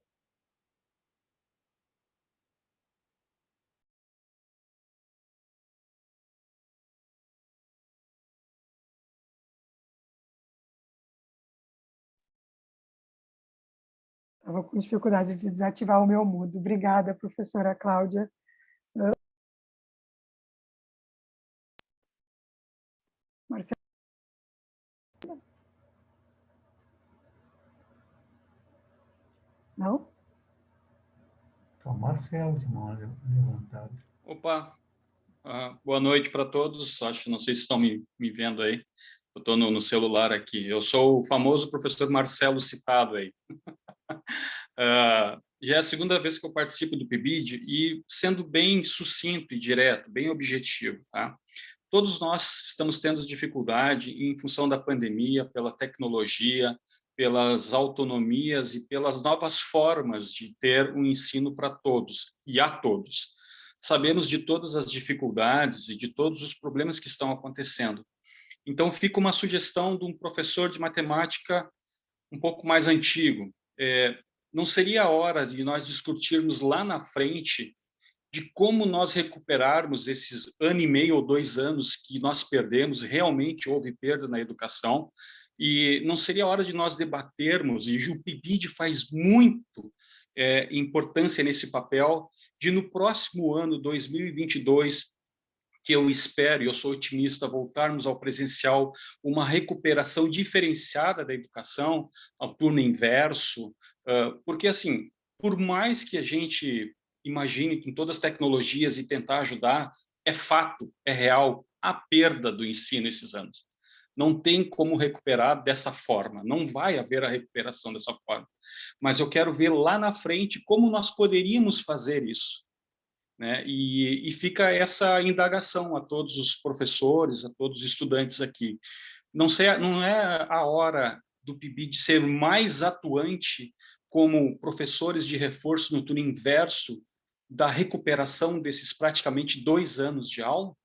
Estava com dificuldade de desativar o meu mudo. Obrigada, professora Cláudia. Marcelo? Não? Então, Marcelo, de mão levantada. Opa, boa noite para todos. Não sei se estão me vendo aí. Eu estou no celular aqui. Eu sou o famoso professor Marcelo citado aí. Já é a segunda vez que eu participo do PIBID e sendo bem sucinto e direto, bem objetivo, tá? Todos nós estamos tendo dificuldade em função da pandemia, pela tecnologia, pelas autonomias e pelas novas formas de ter um ensino para todos e a todos. Sabemos de todas as dificuldades e de todos os problemas que estão acontecendo. Então, fica uma sugestão de um professor de matemática um pouco mais antigo. Não seria a hora de nós discutirmos lá na frente de como nós recuperarmos esses ano e meio ou 2 anos que nós perdemos, realmente houve perda na educação, e não seria a hora de nós debatermos, e o PIBID faz muito importância nesse papel, de no próximo ano, 2022, que eu espero, e eu sou otimista, voltarmos ao presencial, uma recuperação diferenciada da educação, ao turno inverso, porque, assim, por mais que a gente imagine com todas as tecnologias e tentar ajudar, é fato, é real, a perda do ensino esses anos. Não tem como recuperar dessa forma, não vai haver a recuperação dessa forma. Mas eu quero ver lá na frente como nós poderíamos fazer isso, né? E fica essa indagação a todos os professores, a todos os estudantes aqui. Não é a hora do PIBID ser mais atuante como professores de reforço no turno inverso da recuperação desses praticamente 2 anos de aula?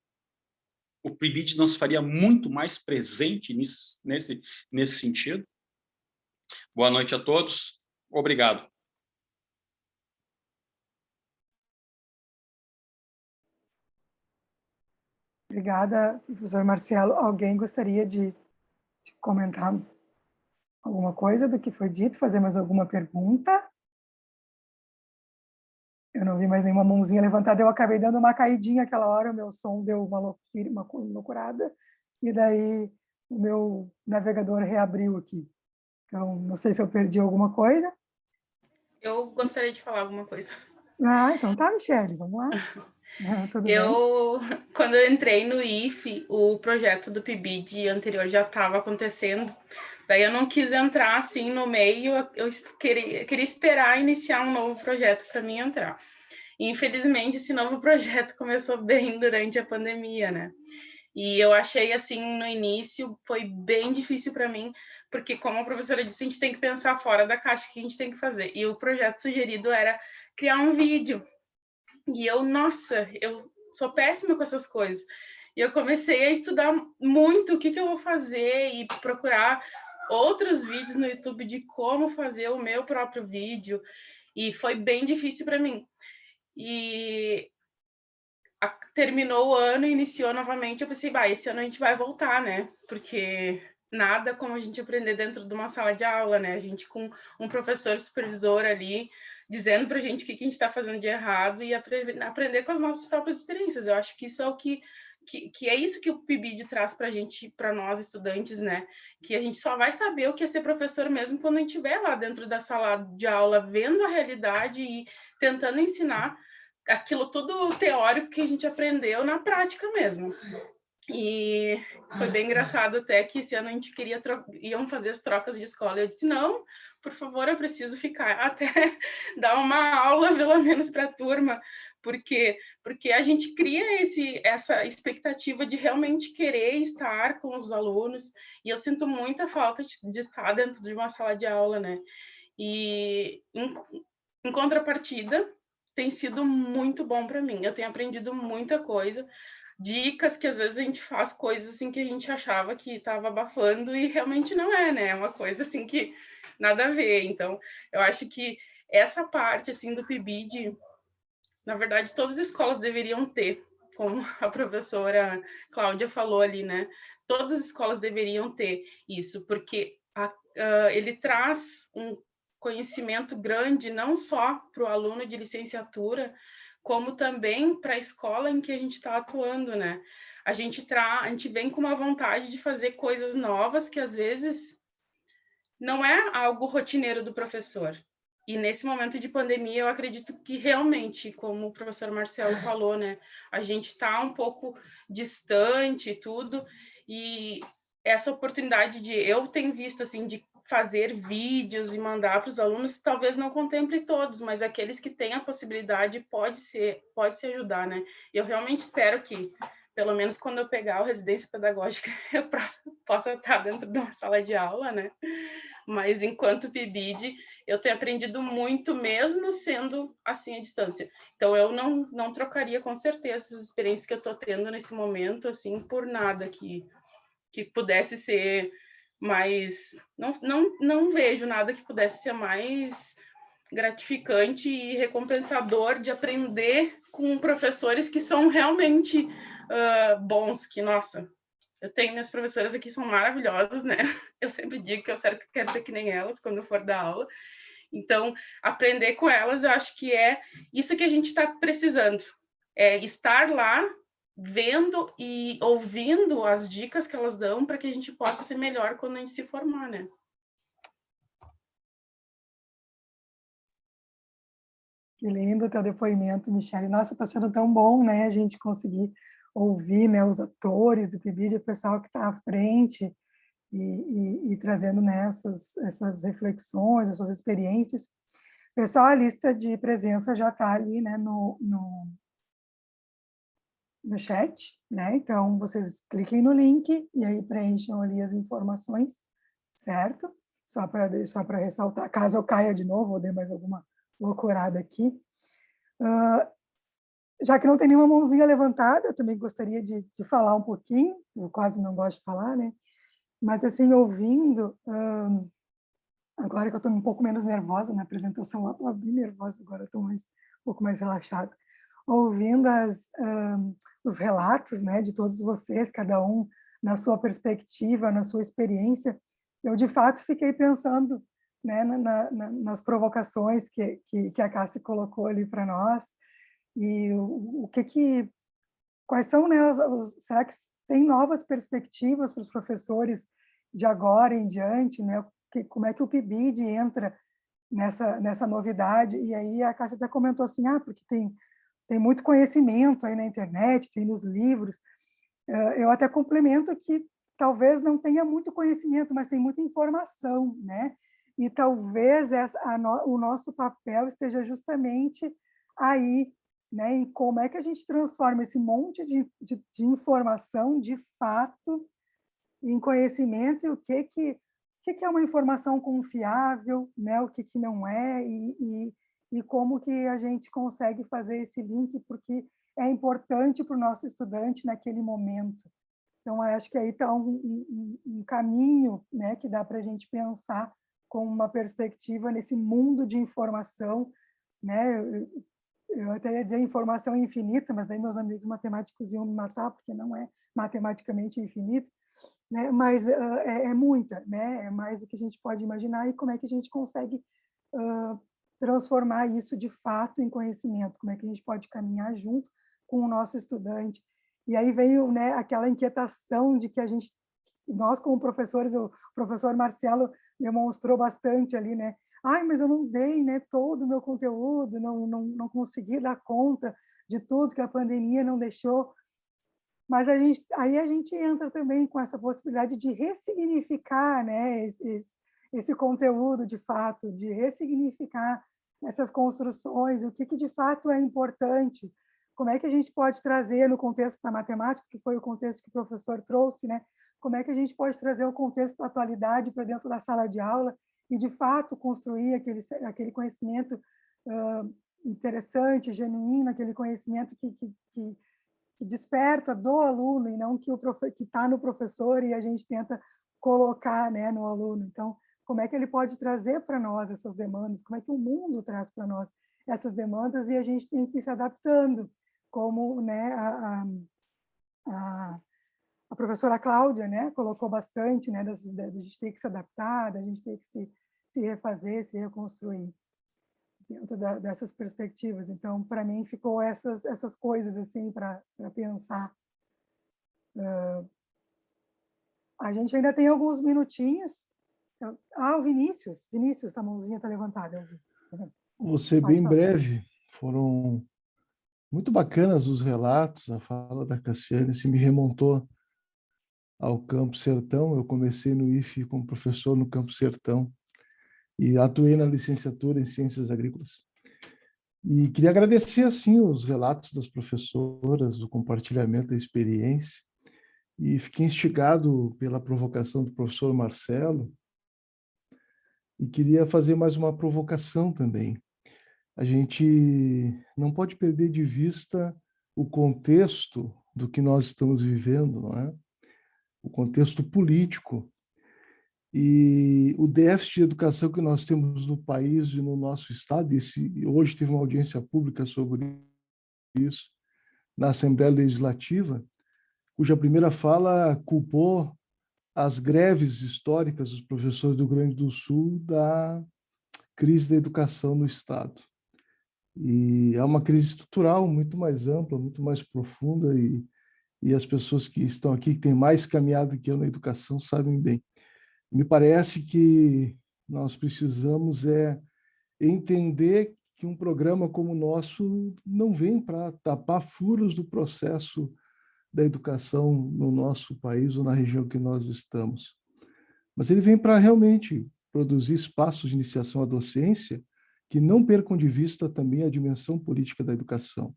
O PIBID não se faria muito mais presente nesse sentido? Boa noite a todos. Obrigado. Obrigada, professor Marcelo. Alguém gostaria de comentar alguma coisa do que foi dito, fazer mais alguma pergunta? Eu não vi mais nenhuma mãozinha levantada, eu acabei dando uma caidinha aquela hora, o meu som deu uma loucurada, e daí o meu navegador reabriu aqui. Então, não sei se eu perdi alguma coisa. Eu gostaria de falar alguma coisa. Então tá, Michele, vamos lá. Tudo bem? Quando eu entrei no IFE, o projeto do PIBID anterior já estava acontecendo, daí eu não quis entrar assim no meio, eu queria esperar iniciar um novo projeto para mim entrar. E, infelizmente, esse novo projeto começou bem durante a pandemia, né? E eu achei, assim, no início, foi bem difícil para mim, porque, como a professora disse, a gente tem que pensar fora da caixa, o que a gente tem que fazer. E o projeto sugerido era criar um vídeo, E eu, nossa, eu sou péssima com essas coisas. E eu comecei a estudar muito o que eu vou fazer e procurar outros vídeos no YouTube de como fazer o meu próprio vídeo. E foi bem difícil para mim. E terminou o ano, iniciou novamente, eu pensei, esse ano a gente vai voltar, né? Porque nada como a gente aprender dentro de uma sala de aula, né? A gente com um professor supervisor ali, dizendo pra gente o que a gente está fazendo de errado e aprender com as nossas próprias experiências. Eu acho que isso é o que é isso que o PIBID traz para a gente, para nós estudantes, né? Que a gente só vai saber o que é ser professor mesmo quando a gente estiver lá dentro da sala de aula, vendo a realidade e tentando ensinar aquilo tudo teórico que a gente aprendeu na prática mesmo. E foi bem engraçado até que esse ano a gente iam fazer as trocas de escola. Eu disse, não, por favor, eu preciso ficar até dar uma aula, pelo menos, para a turma, porque a gente cria essa expectativa de realmente querer estar com os alunos, e eu sinto muita falta de estar dentro de uma sala de aula, né? E, em contrapartida, tem sido muito bom para mim. Eu tenho aprendido muita coisa, dicas que às vezes a gente faz coisas assim que a gente achava que estava abafando e realmente não é, né? É uma coisa assim que nada a ver. Então, eu acho que essa parte assim do PIBID, na verdade, todas as escolas deveriam ter, como a professora Cláudia falou ali, né? Todas as escolas deveriam ter isso, porque ele traz um conhecimento grande, não só para o aluno de licenciatura, como também para a escola em que a gente está atuando, né? A gente vem com uma vontade de fazer coisas novas que, às vezes, não é algo rotineiro do professor. E nesse momento de pandemia, eu acredito que realmente, como o professor Marcelo falou, né? A gente está um pouco distante e tudo, e essa oportunidade eu tenho visto, assim, de fazer vídeos e mandar para os alunos, talvez não contemple todos, mas aqueles que têm a possibilidade pode se ajudar, né? Eu realmente espero que, pelo menos quando eu pegar a residência pedagógica, eu possa estar dentro de uma sala de aula, né? Mas enquanto PIBID, eu tenho aprendido muito, mesmo sendo assim à distância. Então, eu não trocaria com certeza as experiências que eu estou tendo nesse momento, assim, por nada que pudesse ser mais... Não vejo nada que pudesse ser mais gratificante e recompensador de aprender com professores que são realmente bons, que, nossa... Eu tenho minhas professoras aqui, são maravilhosas, né? Eu sempre digo que eu quero ser que nem elas quando eu for dar aula. Então, aprender com elas, eu acho que é isso que a gente está precisando. É estar lá, vendo e ouvindo as dicas que elas dão para que a gente possa ser melhor quando a gente se formar, né? Que lindo o teu depoimento, Michele. Nossa, está sendo tão bom, né, a gente conseguir ouvir, né, os atores do PIBID, o pessoal que está à frente e trazendo essas reflexões, as suas experiências. Pessoal, a lista de presença já está ali, né, no chat, né? Então, vocês cliquem no link e aí preencham ali as informações, certo? Só para ressaltar, caso eu caia de novo ou dê mais alguma loucurada aqui. Já que não tem nenhuma mãozinha levantada, eu também gostaria de falar um pouquinho, eu quase não gosto de falar, né? Mas, assim, ouvindo, agora que eu estou um pouco menos nervosa na apresentação, eu estava bem nervosa, agora estou um pouco mais relaxada, ouvindo os relatos, né, de todos vocês, cada um na sua perspectiva, na sua experiência, eu, de fato, fiquei pensando, né, nas provocações que a Cássia colocou ali para nós, e quais são, né, será que tem novas perspectivas para os professores de agora em diante, né? Como é que o PIBID entra nessa novidade? E aí a Cássia até comentou assim, porque tem muito conhecimento aí na internet, tem nos livros. Eu até complemento que talvez não tenha muito conhecimento, mas tem muita informação, né? E talvez o nosso papel esteja justamente aí, né? Em como é que a gente transforma esse monte de informação, de fato, em conhecimento, e o que é uma informação confiável, né? O que não é, e e como que a gente consegue fazer esse link, porque é importante para o nosso estudante naquele momento. Então, acho que aí está um caminho, né, que dá para a gente pensar com uma perspectiva nesse mundo de informação, né? Eu até ia dizer informação infinita, mas daí meus amigos matemáticos iam me matar, porque não é matematicamente infinito, né? Mas é muita, né? É mais do que a gente pode imaginar, e como é que a gente consegue transformar isso de fato em conhecimento, como é que a gente pode caminhar junto com o nosso estudante. E aí veio, né, aquela inquietação de que nós como professores, o professor Marcelo demonstrou bastante ali, né? Ai, mas eu não dei, né, todo o meu conteúdo, não consegui dar conta de tudo que a pandemia não deixou. Mas aí a gente entra também com essa possibilidade de ressignificar, né, esse conteúdo de fato, de ressignificar essas construções, o que de fato é importante, como é que a gente pode trazer no contexto da matemática, que foi o contexto que o professor trouxe, né? Como é que a gente pode trazer o contexto da atualidade para dentro da sala de aula e, de fato, construir aquele conhecimento interessante, genuíno, aquele conhecimento que desperta do aluno e não que está no professor e a gente tenta colocar, né, no aluno. Então, como é que ele pode trazer para nós essas demandas? Como é que o mundo traz para nós essas demandas? E a gente tem que ir se adaptando, como, né, a professora Cláudia, né, colocou bastante, né, da gente ter que se adaptar, da gente ter que se refazer, se reconstruir dentro dessas perspectivas. Então, para mim, ficou essas coisas assim para pensar. A gente ainda tem alguns minutinhos. O Vinícius, a mãozinha está levantada. Vou ser bem breve. Foram muito bacanas os relatos, a fala da Cassiane se me remontou ao Campo Sertão. Eu comecei no IFE como professor no Campo Sertão e atuei na licenciatura em Ciências Agrícolas. E queria agradecer, assim, os relatos das professoras, o compartilhamento da experiência, e fiquei instigado pela provocação do professor Marcelo, e queria fazer mais uma provocação também. A gente não pode perder de vista o contexto do que nós estamos vivendo, não é? O contexto político e o déficit de educação que nós temos no país e no nosso estado. Hoje teve uma audiência pública sobre isso na Assembleia Legislativa, cuja primeira fala culpou as greves históricas dos professores do Rio Grande do Sul da crise da educação no estado. E é uma crise estrutural muito mais ampla, muito mais profunda, e as pessoas que estão aqui, que têm mais caminhado que eu na educação, sabem bem. Me parece que nós precisamos entender que um programa como o nosso não vem para tapar furos do processo da educação no nosso país ou na região que nós estamos, mas ele vem para realmente produzir espaços de iniciação à docência que não percam de vista também a dimensão política da educação.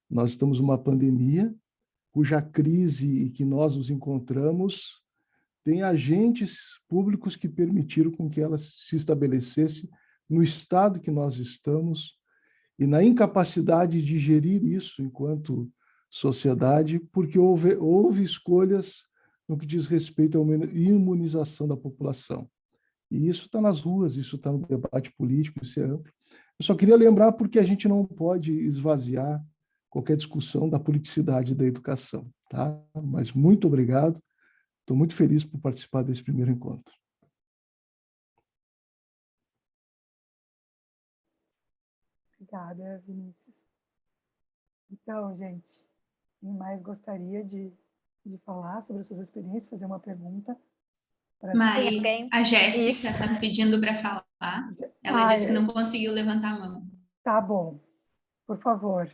Nós estamos numa pandemia cuja crise que nós nos encontramos tem agentes públicos que permitiram com que ela se estabelecesse no estado que nós estamos e na incapacidade de gerir isso enquanto sociedade, porque houve escolhas no que diz respeito à imunização da população. E isso está nas ruas, isso está no debate político, isso é amplo. Eu só queria lembrar porque a gente não pode esvaziar qualquer discussão da politicidade da educação, tá? Mas muito obrigado. Estou muito feliz por participar desse primeiro encontro. Obrigada, Vinícius. Então, gente, quem mais gostaria de falar sobre as suas experiências, fazer uma pergunta? Mari, a Jéssica está pedindo para falar. Ela disse que não conseguiu levantar a mão. Tá bom. Por favor.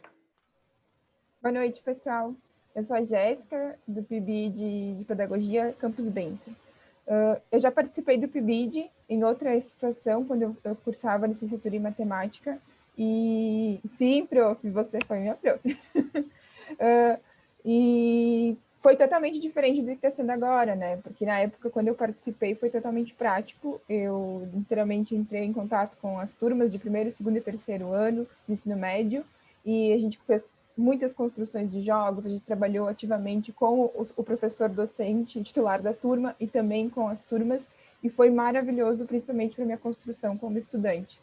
Boa noite, pessoal. Eu sou a Jéssica, do PIBID de Pedagogia Campus Bento. Eu já participei do PIBID em outra situação, quando eu cursava licenciatura em Matemática. E sim, prof, você foi minha prof. E foi totalmente diferente do que está sendo agora, né? Porque na época, quando eu participei, foi totalmente prático. Eu literalmente entrei em contato com as turmas de primeiro, segundo e terceiro ano do ensino médio, e a gente fez muitas construções de jogos, a gente trabalhou ativamente com o professor docente titular da turma e também com as turmas, e foi maravilhoso, principalmente para minha construção como estudante.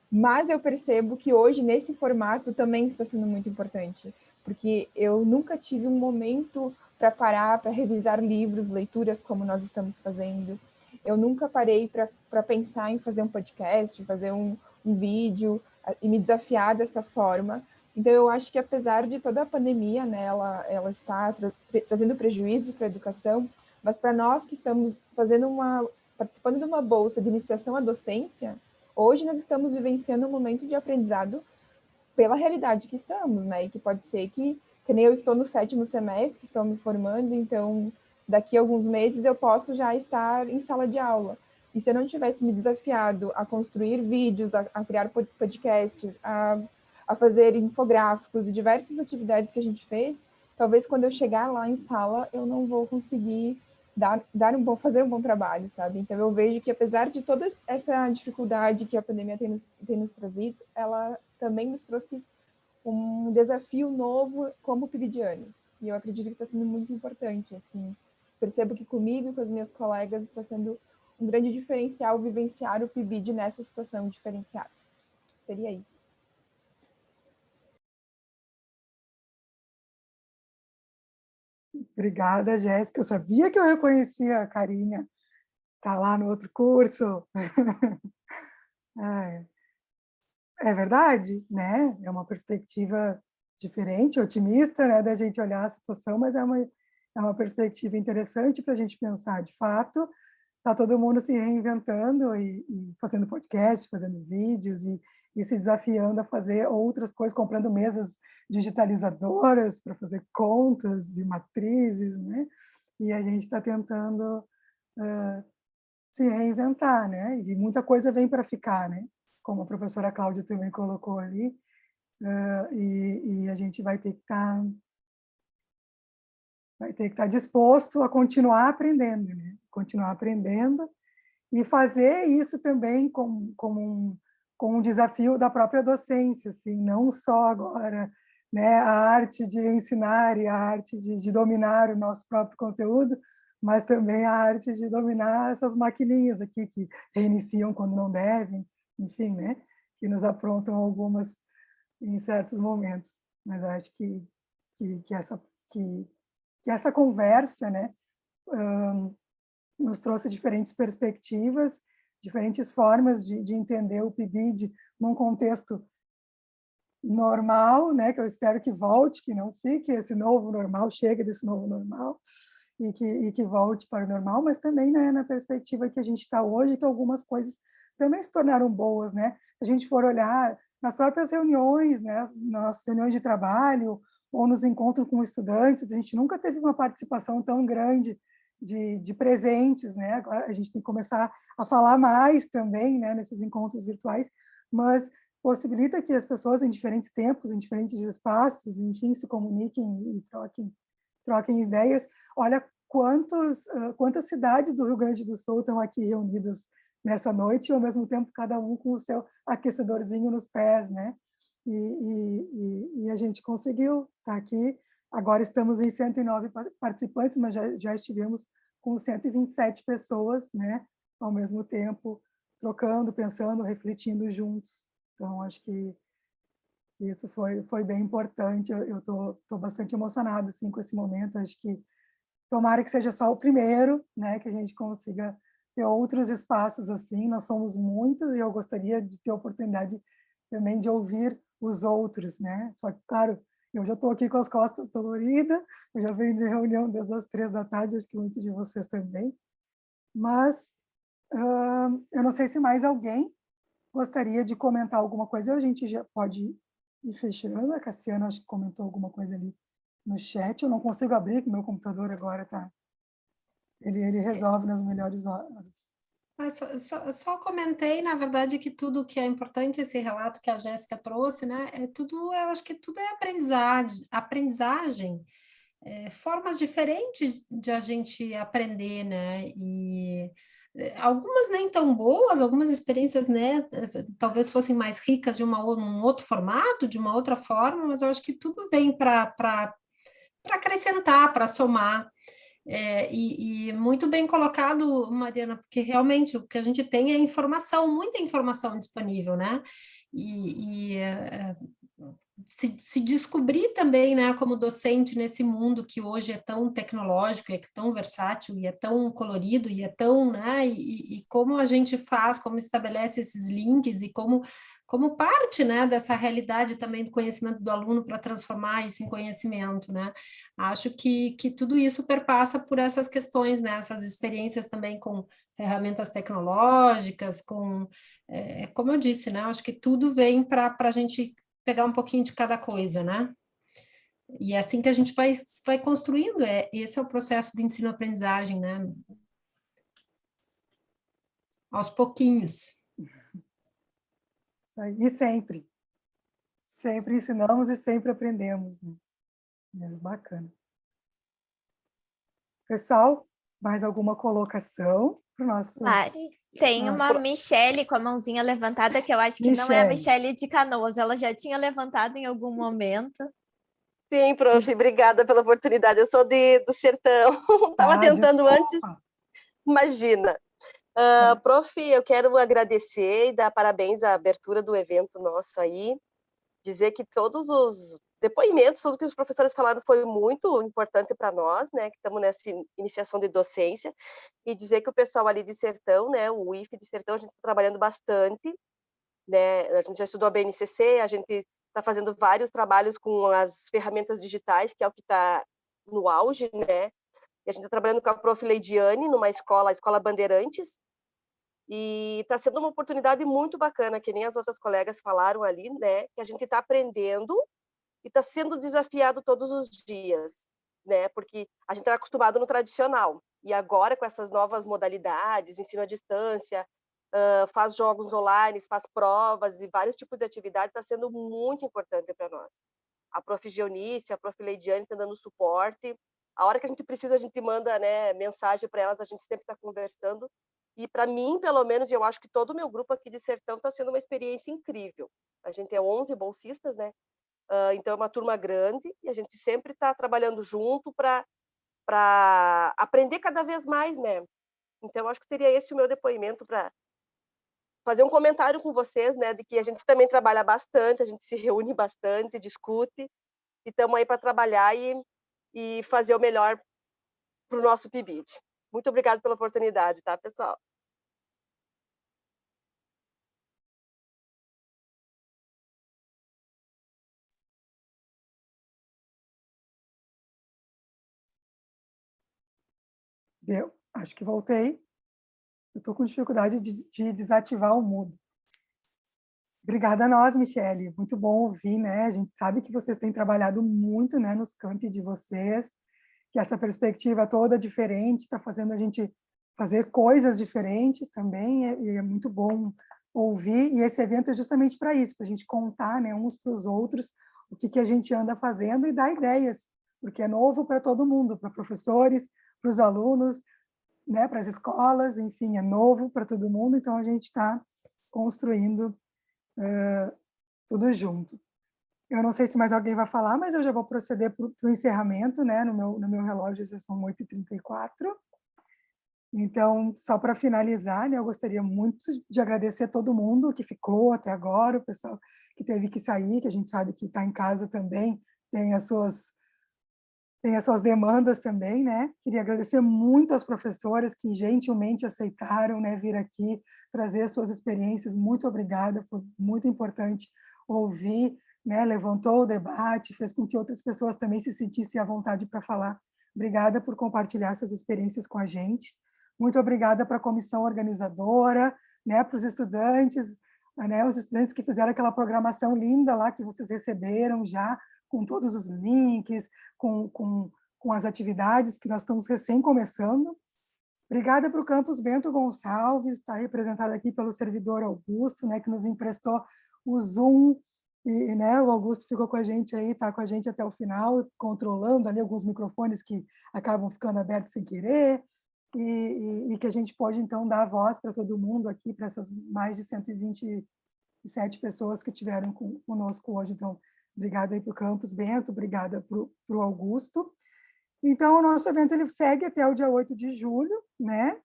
Mas eu percebo que hoje, nesse formato, também está sendo muito importante, porque eu nunca tive um momento para parar, para revisar livros, leituras, como nós estamos fazendo. Eu nunca parei para pensar em fazer um podcast, fazer um vídeo e me desafiar dessa forma. Então, eu acho que apesar de toda a pandemia, né, ela está trazendo prejuízos para a educação, mas para nós que estamos participando de uma bolsa de iniciação à docência, hoje nós estamos vivenciando um momento de aprendizado pela realidade que estamos, né? E que pode ser que nem eu estou no 7º semestre, estou me formando, então daqui a alguns meses eu posso já estar em sala de aula. E se eu não tivesse me desafiado a construir vídeos, a criar podcasts, a fazer infográficos e diversas atividades que a gente fez, talvez quando eu chegar lá em sala eu não vou conseguir fazer um bom trabalho, sabe? Então eu vejo que apesar de toda essa dificuldade que a pandemia tem nos trazido, ela também nos trouxe um desafio novo como PIBidianos. E eu acredito que está sendo muito importante. Assim, percebo que comigo e com as minhas colegas está sendo um grande diferencial vivenciar o PIBID nessa situação diferenciada. Seria isso. Obrigada, Jéssica. Eu sabia que eu reconhecia a carinha. Está lá no outro curso. É verdade, né? É uma perspectiva diferente, otimista, né, da gente olhar a situação, mas é uma perspectiva interessante para a gente pensar. De fato, está todo mundo se reinventando e fazendo podcast, fazendo vídeos e se desafiando a fazer outras coisas, comprando mesas digitalizadoras para fazer contas e matrizes, né? E a gente está tentando se reinventar, né? E muita coisa vem para ficar, né? Como a professora Cláudia também colocou ali, e a gente vai ter que estar disposto a continuar aprendendo, né? Continuar aprendendo e fazer isso também com um desafio da própria docência, assim, não só agora, né, a arte de ensinar e a arte de dominar o nosso próprio conteúdo, mas também a arte de dominar essas maquininhas aqui que reiniciam quando não devem, enfim, né, que nos aprontam algumas em certos momentos. Mas acho que essa conversa, né, nos trouxe diferentes perspectivas, diferentes formas de entender o PIBID num contexto normal, né, que eu espero que volte, que não fique esse novo normal, chega desse novo normal, e que volte para o normal, mas também, né, na perspectiva que a gente está hoje, que algumas coisas também se tornaram boas, né? Se a gente for olhar nas próprias reuniões, né, nas reuniões de trabalho, ou nos encontros com estudantes, a gente nunca teve uma participação tão grande de presentes, né? Agora a gente tem que começar a falar mais também, né, nesses encontros virtuais, mas possibilita que as pessoas em diferentes tempos, em diferentes espaços, enfim, se comuniquem e troquem ideias. Olha quantas cidades do Rio Grande do Sul estão aqui reunidas nessa noite, e ao mesmo tempo cada um com o seu aquecedorzinho nos pés, né? E a gente conseguiu estar aqui. Agora estamos em 109 participantes, mas já estivemos com 127 pessoas, né? Ao mesmo tempo, trocando, pensando, refletindo juntos. Então, acho que isso foi bem importante. Eu tô bastante emocionada assim, com esse momento. Acho que tomara que seja só o primeiro, né? Que a gente consiga ter outros espaços assim. Nós somos muitos e eu gostaria de ter a oportunidade também de ouvir os outros, né? Só que, claro, eu já estou aqui com as costas doloridas, eu já venho de reunião desde as 3 da tarde, acho que muitos de vocês também. Mas eu não sei se mais alguém gostaria de comentar alguma coisa. A gente já pode ir fechando. A Cassiana, acho que comentou alguma coisa ali no chat. Eu não consigo abrir, porque meu computador agora está... Ele resolve nas melhores horas. Só comentei, na verdade, que tudo que é importante, esse relato que a Jéssica trouxe, né, eu acho que tudo é aprendizagem. formas diferentes de a gente aprender, né? E algumas nem tão boas, algumas experiências, né, talvez fossem mais ricas de um outro formato, de uma outra forma, mas eu acho que tudo vem para acrescentar, para somar. E muito bem colocado, Mariana, porque realmente o que a gente tem é informação, muita informação disponível, né? Se descobrir também, né, como docente nesse mundo que hoje é tão tecnológico, é tão versátil, e é tão colorido, e é tão, né, e como a gente faz, como estabelece esses links, e como parte, né, dessa realidade também do conhecimento do aluno para transformar isso em conhecimento, né? Acho que tudo isso perpassa por essas questões, né, essas experiências também com ferramentas tecnológicas, como eu disse, né, acho que tudo vem para a gente pegar um pouquinho de cada coisa, né? E é assim que a gente vai construindo, esse é o processo de ensino-aprendizagem, né? Aos pouquinhos. Isso aí, e sempre. Sempre ensinamos e sempre aprendemos, né? Bacana. Pessoal, mais alguma colocação para o nosso... Mari, tem uma Michele com a mãozinha levantada, que eu acho que não é a Michele de Canoas, ela já tinha levantado em algum momento. Sim, prof, obrigada pela oportunidade, eu sou do Sertão, estava tentando desculpa. antes, imagina. Prof, eu quero agradecer e dar parabéns à abertura do evento nosso aí, dizer que todos os depoimentos, tudo que os professores falaram foi muito importante para nós, né, que estamos nessa iniciação de docência, e dizer que o pessoal ali de Sertão, né, o IF de Sertão, a gente está trabalhando bastante, né, a gente já estudou a BNCC, a gente está fazendo vários trabalhos com as ferramentas digitais, que é o que está no auge, né, e a gente está trabalhando com a prof. Leidiane, numa escola, a Escola Bandeirantes, e está sendo uma oportunidade muito bacana, que nem as outras colegas falaram ali, né, que a gente está aprendendo e está sendo desafiado todos os dias, né, porque a gente está acostumado no tradicional, e agora com essas novas modalidades, ensino à distância, faz jogos online, faz provas e vários tipos de atividades, está sendo muito importante para nós. A prof. Geonice, a prof. Leidiane estão dando suporte, a hora que a gente precisa, a gente manda, né, mensagem para elas, a gente sempre está conversando. E para mim, pelo menos, eu acho que todo o meu grupo aqui de Sertão está sendo uma experiência incrível. A gente é 11 bolsistas, né? Então é uma turma grande e a gente sempre está trabalhando junto para aprender cada vez mais, né? Então acho que seria esse o meu depoimento para fazer um comentário com vocês, né? De que a gente também trabalha bastante, a gente se reúne bastante, discute e estamos aí para trabalhar e fazer o melhor para o nosso PIBID. Muito obrigada pela oportunidade, tá, pessoal? Deu, acho que voltei. Eu estou com dificuldade de desativar o mudo. Obrigada a nós, Michele. Muito bom ouvir, né? A gente sabe que vocês têm trabalhado muito, né, nos campi de vocês, que essa perspectiva toda diferente está fazendo a gente fazer coisas diferentes também, e é muito bom ouvir, e esse evento é justamente para isso, para a gente contar, né, uns para os outros o que a gente anda fazendo e dar ideias, porque é novo para todo mundo, para professores, para os alunos, né, para as escolas, enfim, é novo para todo mundo, então a gente está construindo tudo junto. Eu não sei se mais alguém vai falar, mas eu já vou proceder para o encerramento, né? No meu relógio já são 8h34. Então, só para finalizar, né, eu gostaria muito de agradecer a todo mundo que ficou até agora, o pessoal que teve que sair, que a gente sabe que está em casa também, tem as suas demandas também, né? Queria agradecer muito às professoras que gentilmente aceitaram, né, vir aqui trazer as suas experiências. Muito obrigada, foi muito importante ouvir, né? Levantou o debate, fez com que outras pessoas também se sentissem à vontade para falar. Obrigada por compartilhar essas experiências com a gente. Muito obrigada para a comissão organizadora, né? Para os estudantes, né? Os estudantes que fizeram aquela programação linda lá que vocês receberam já, com todos os links, com as atividades que nós estamos recém começando. Obrigada para o Campus Bento Gonçalves, está representado aqui pelo servidor Augusto, né, que nos emprestou o Zoom E, né, o Augusto ficou com a gente aí, está com a gente até o final, controlando ali alguns microfones que acabam ficando abertos sem querer, e que a gente pode, então, dar voz para todo mundo aqui, para essas mais de 127 pessoas que estiveram conosco hoje. Então, obrigada aí para o Campus Bento, obrigada para o Augusto. Então, o nosso evento ele segue até o dia 8 de julho, né?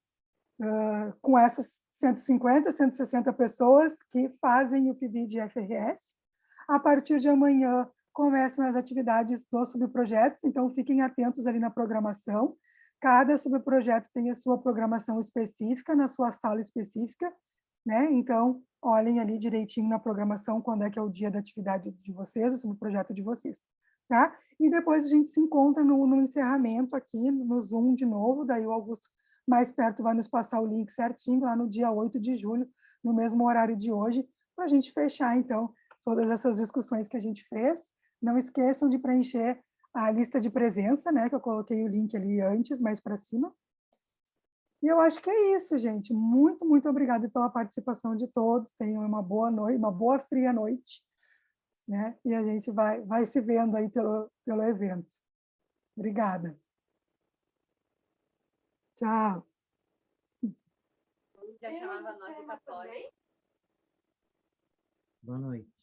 Com essas 150, 160 pessoas que fazem o PIBID FRS. A partir de amanhã, começam as atividades dos subprojetos, então fiquem atentos ali na programação. Cada subprojeto tem a sua programação específica, na sua sala específica, né? Então, olhem ali direitinho na programação quando é que é o dia da atividade de vocês, o subprojeto de vocês, tá? E depois a gente se encontra no encerramento aqui, no Zoom de novo, daí o Augusto mais perto vai nos passar o link certinho, lá no dia 8 de julho, no mesmo horário de hoje, para a gente fechar, então, todas essas discussões que a gente fez. Não esqueçam de preencher a lista de presença, né, que eu coloquei o link ali antes, mais para cima. E eu acho que é isso, gente. Muito, muito obrigada pela participação de todos. Tenham uma boa noite, uma boa fria noite, né? E a gente vai se vendo aí pelo evento. Obrigada. Tchau. Boa noite.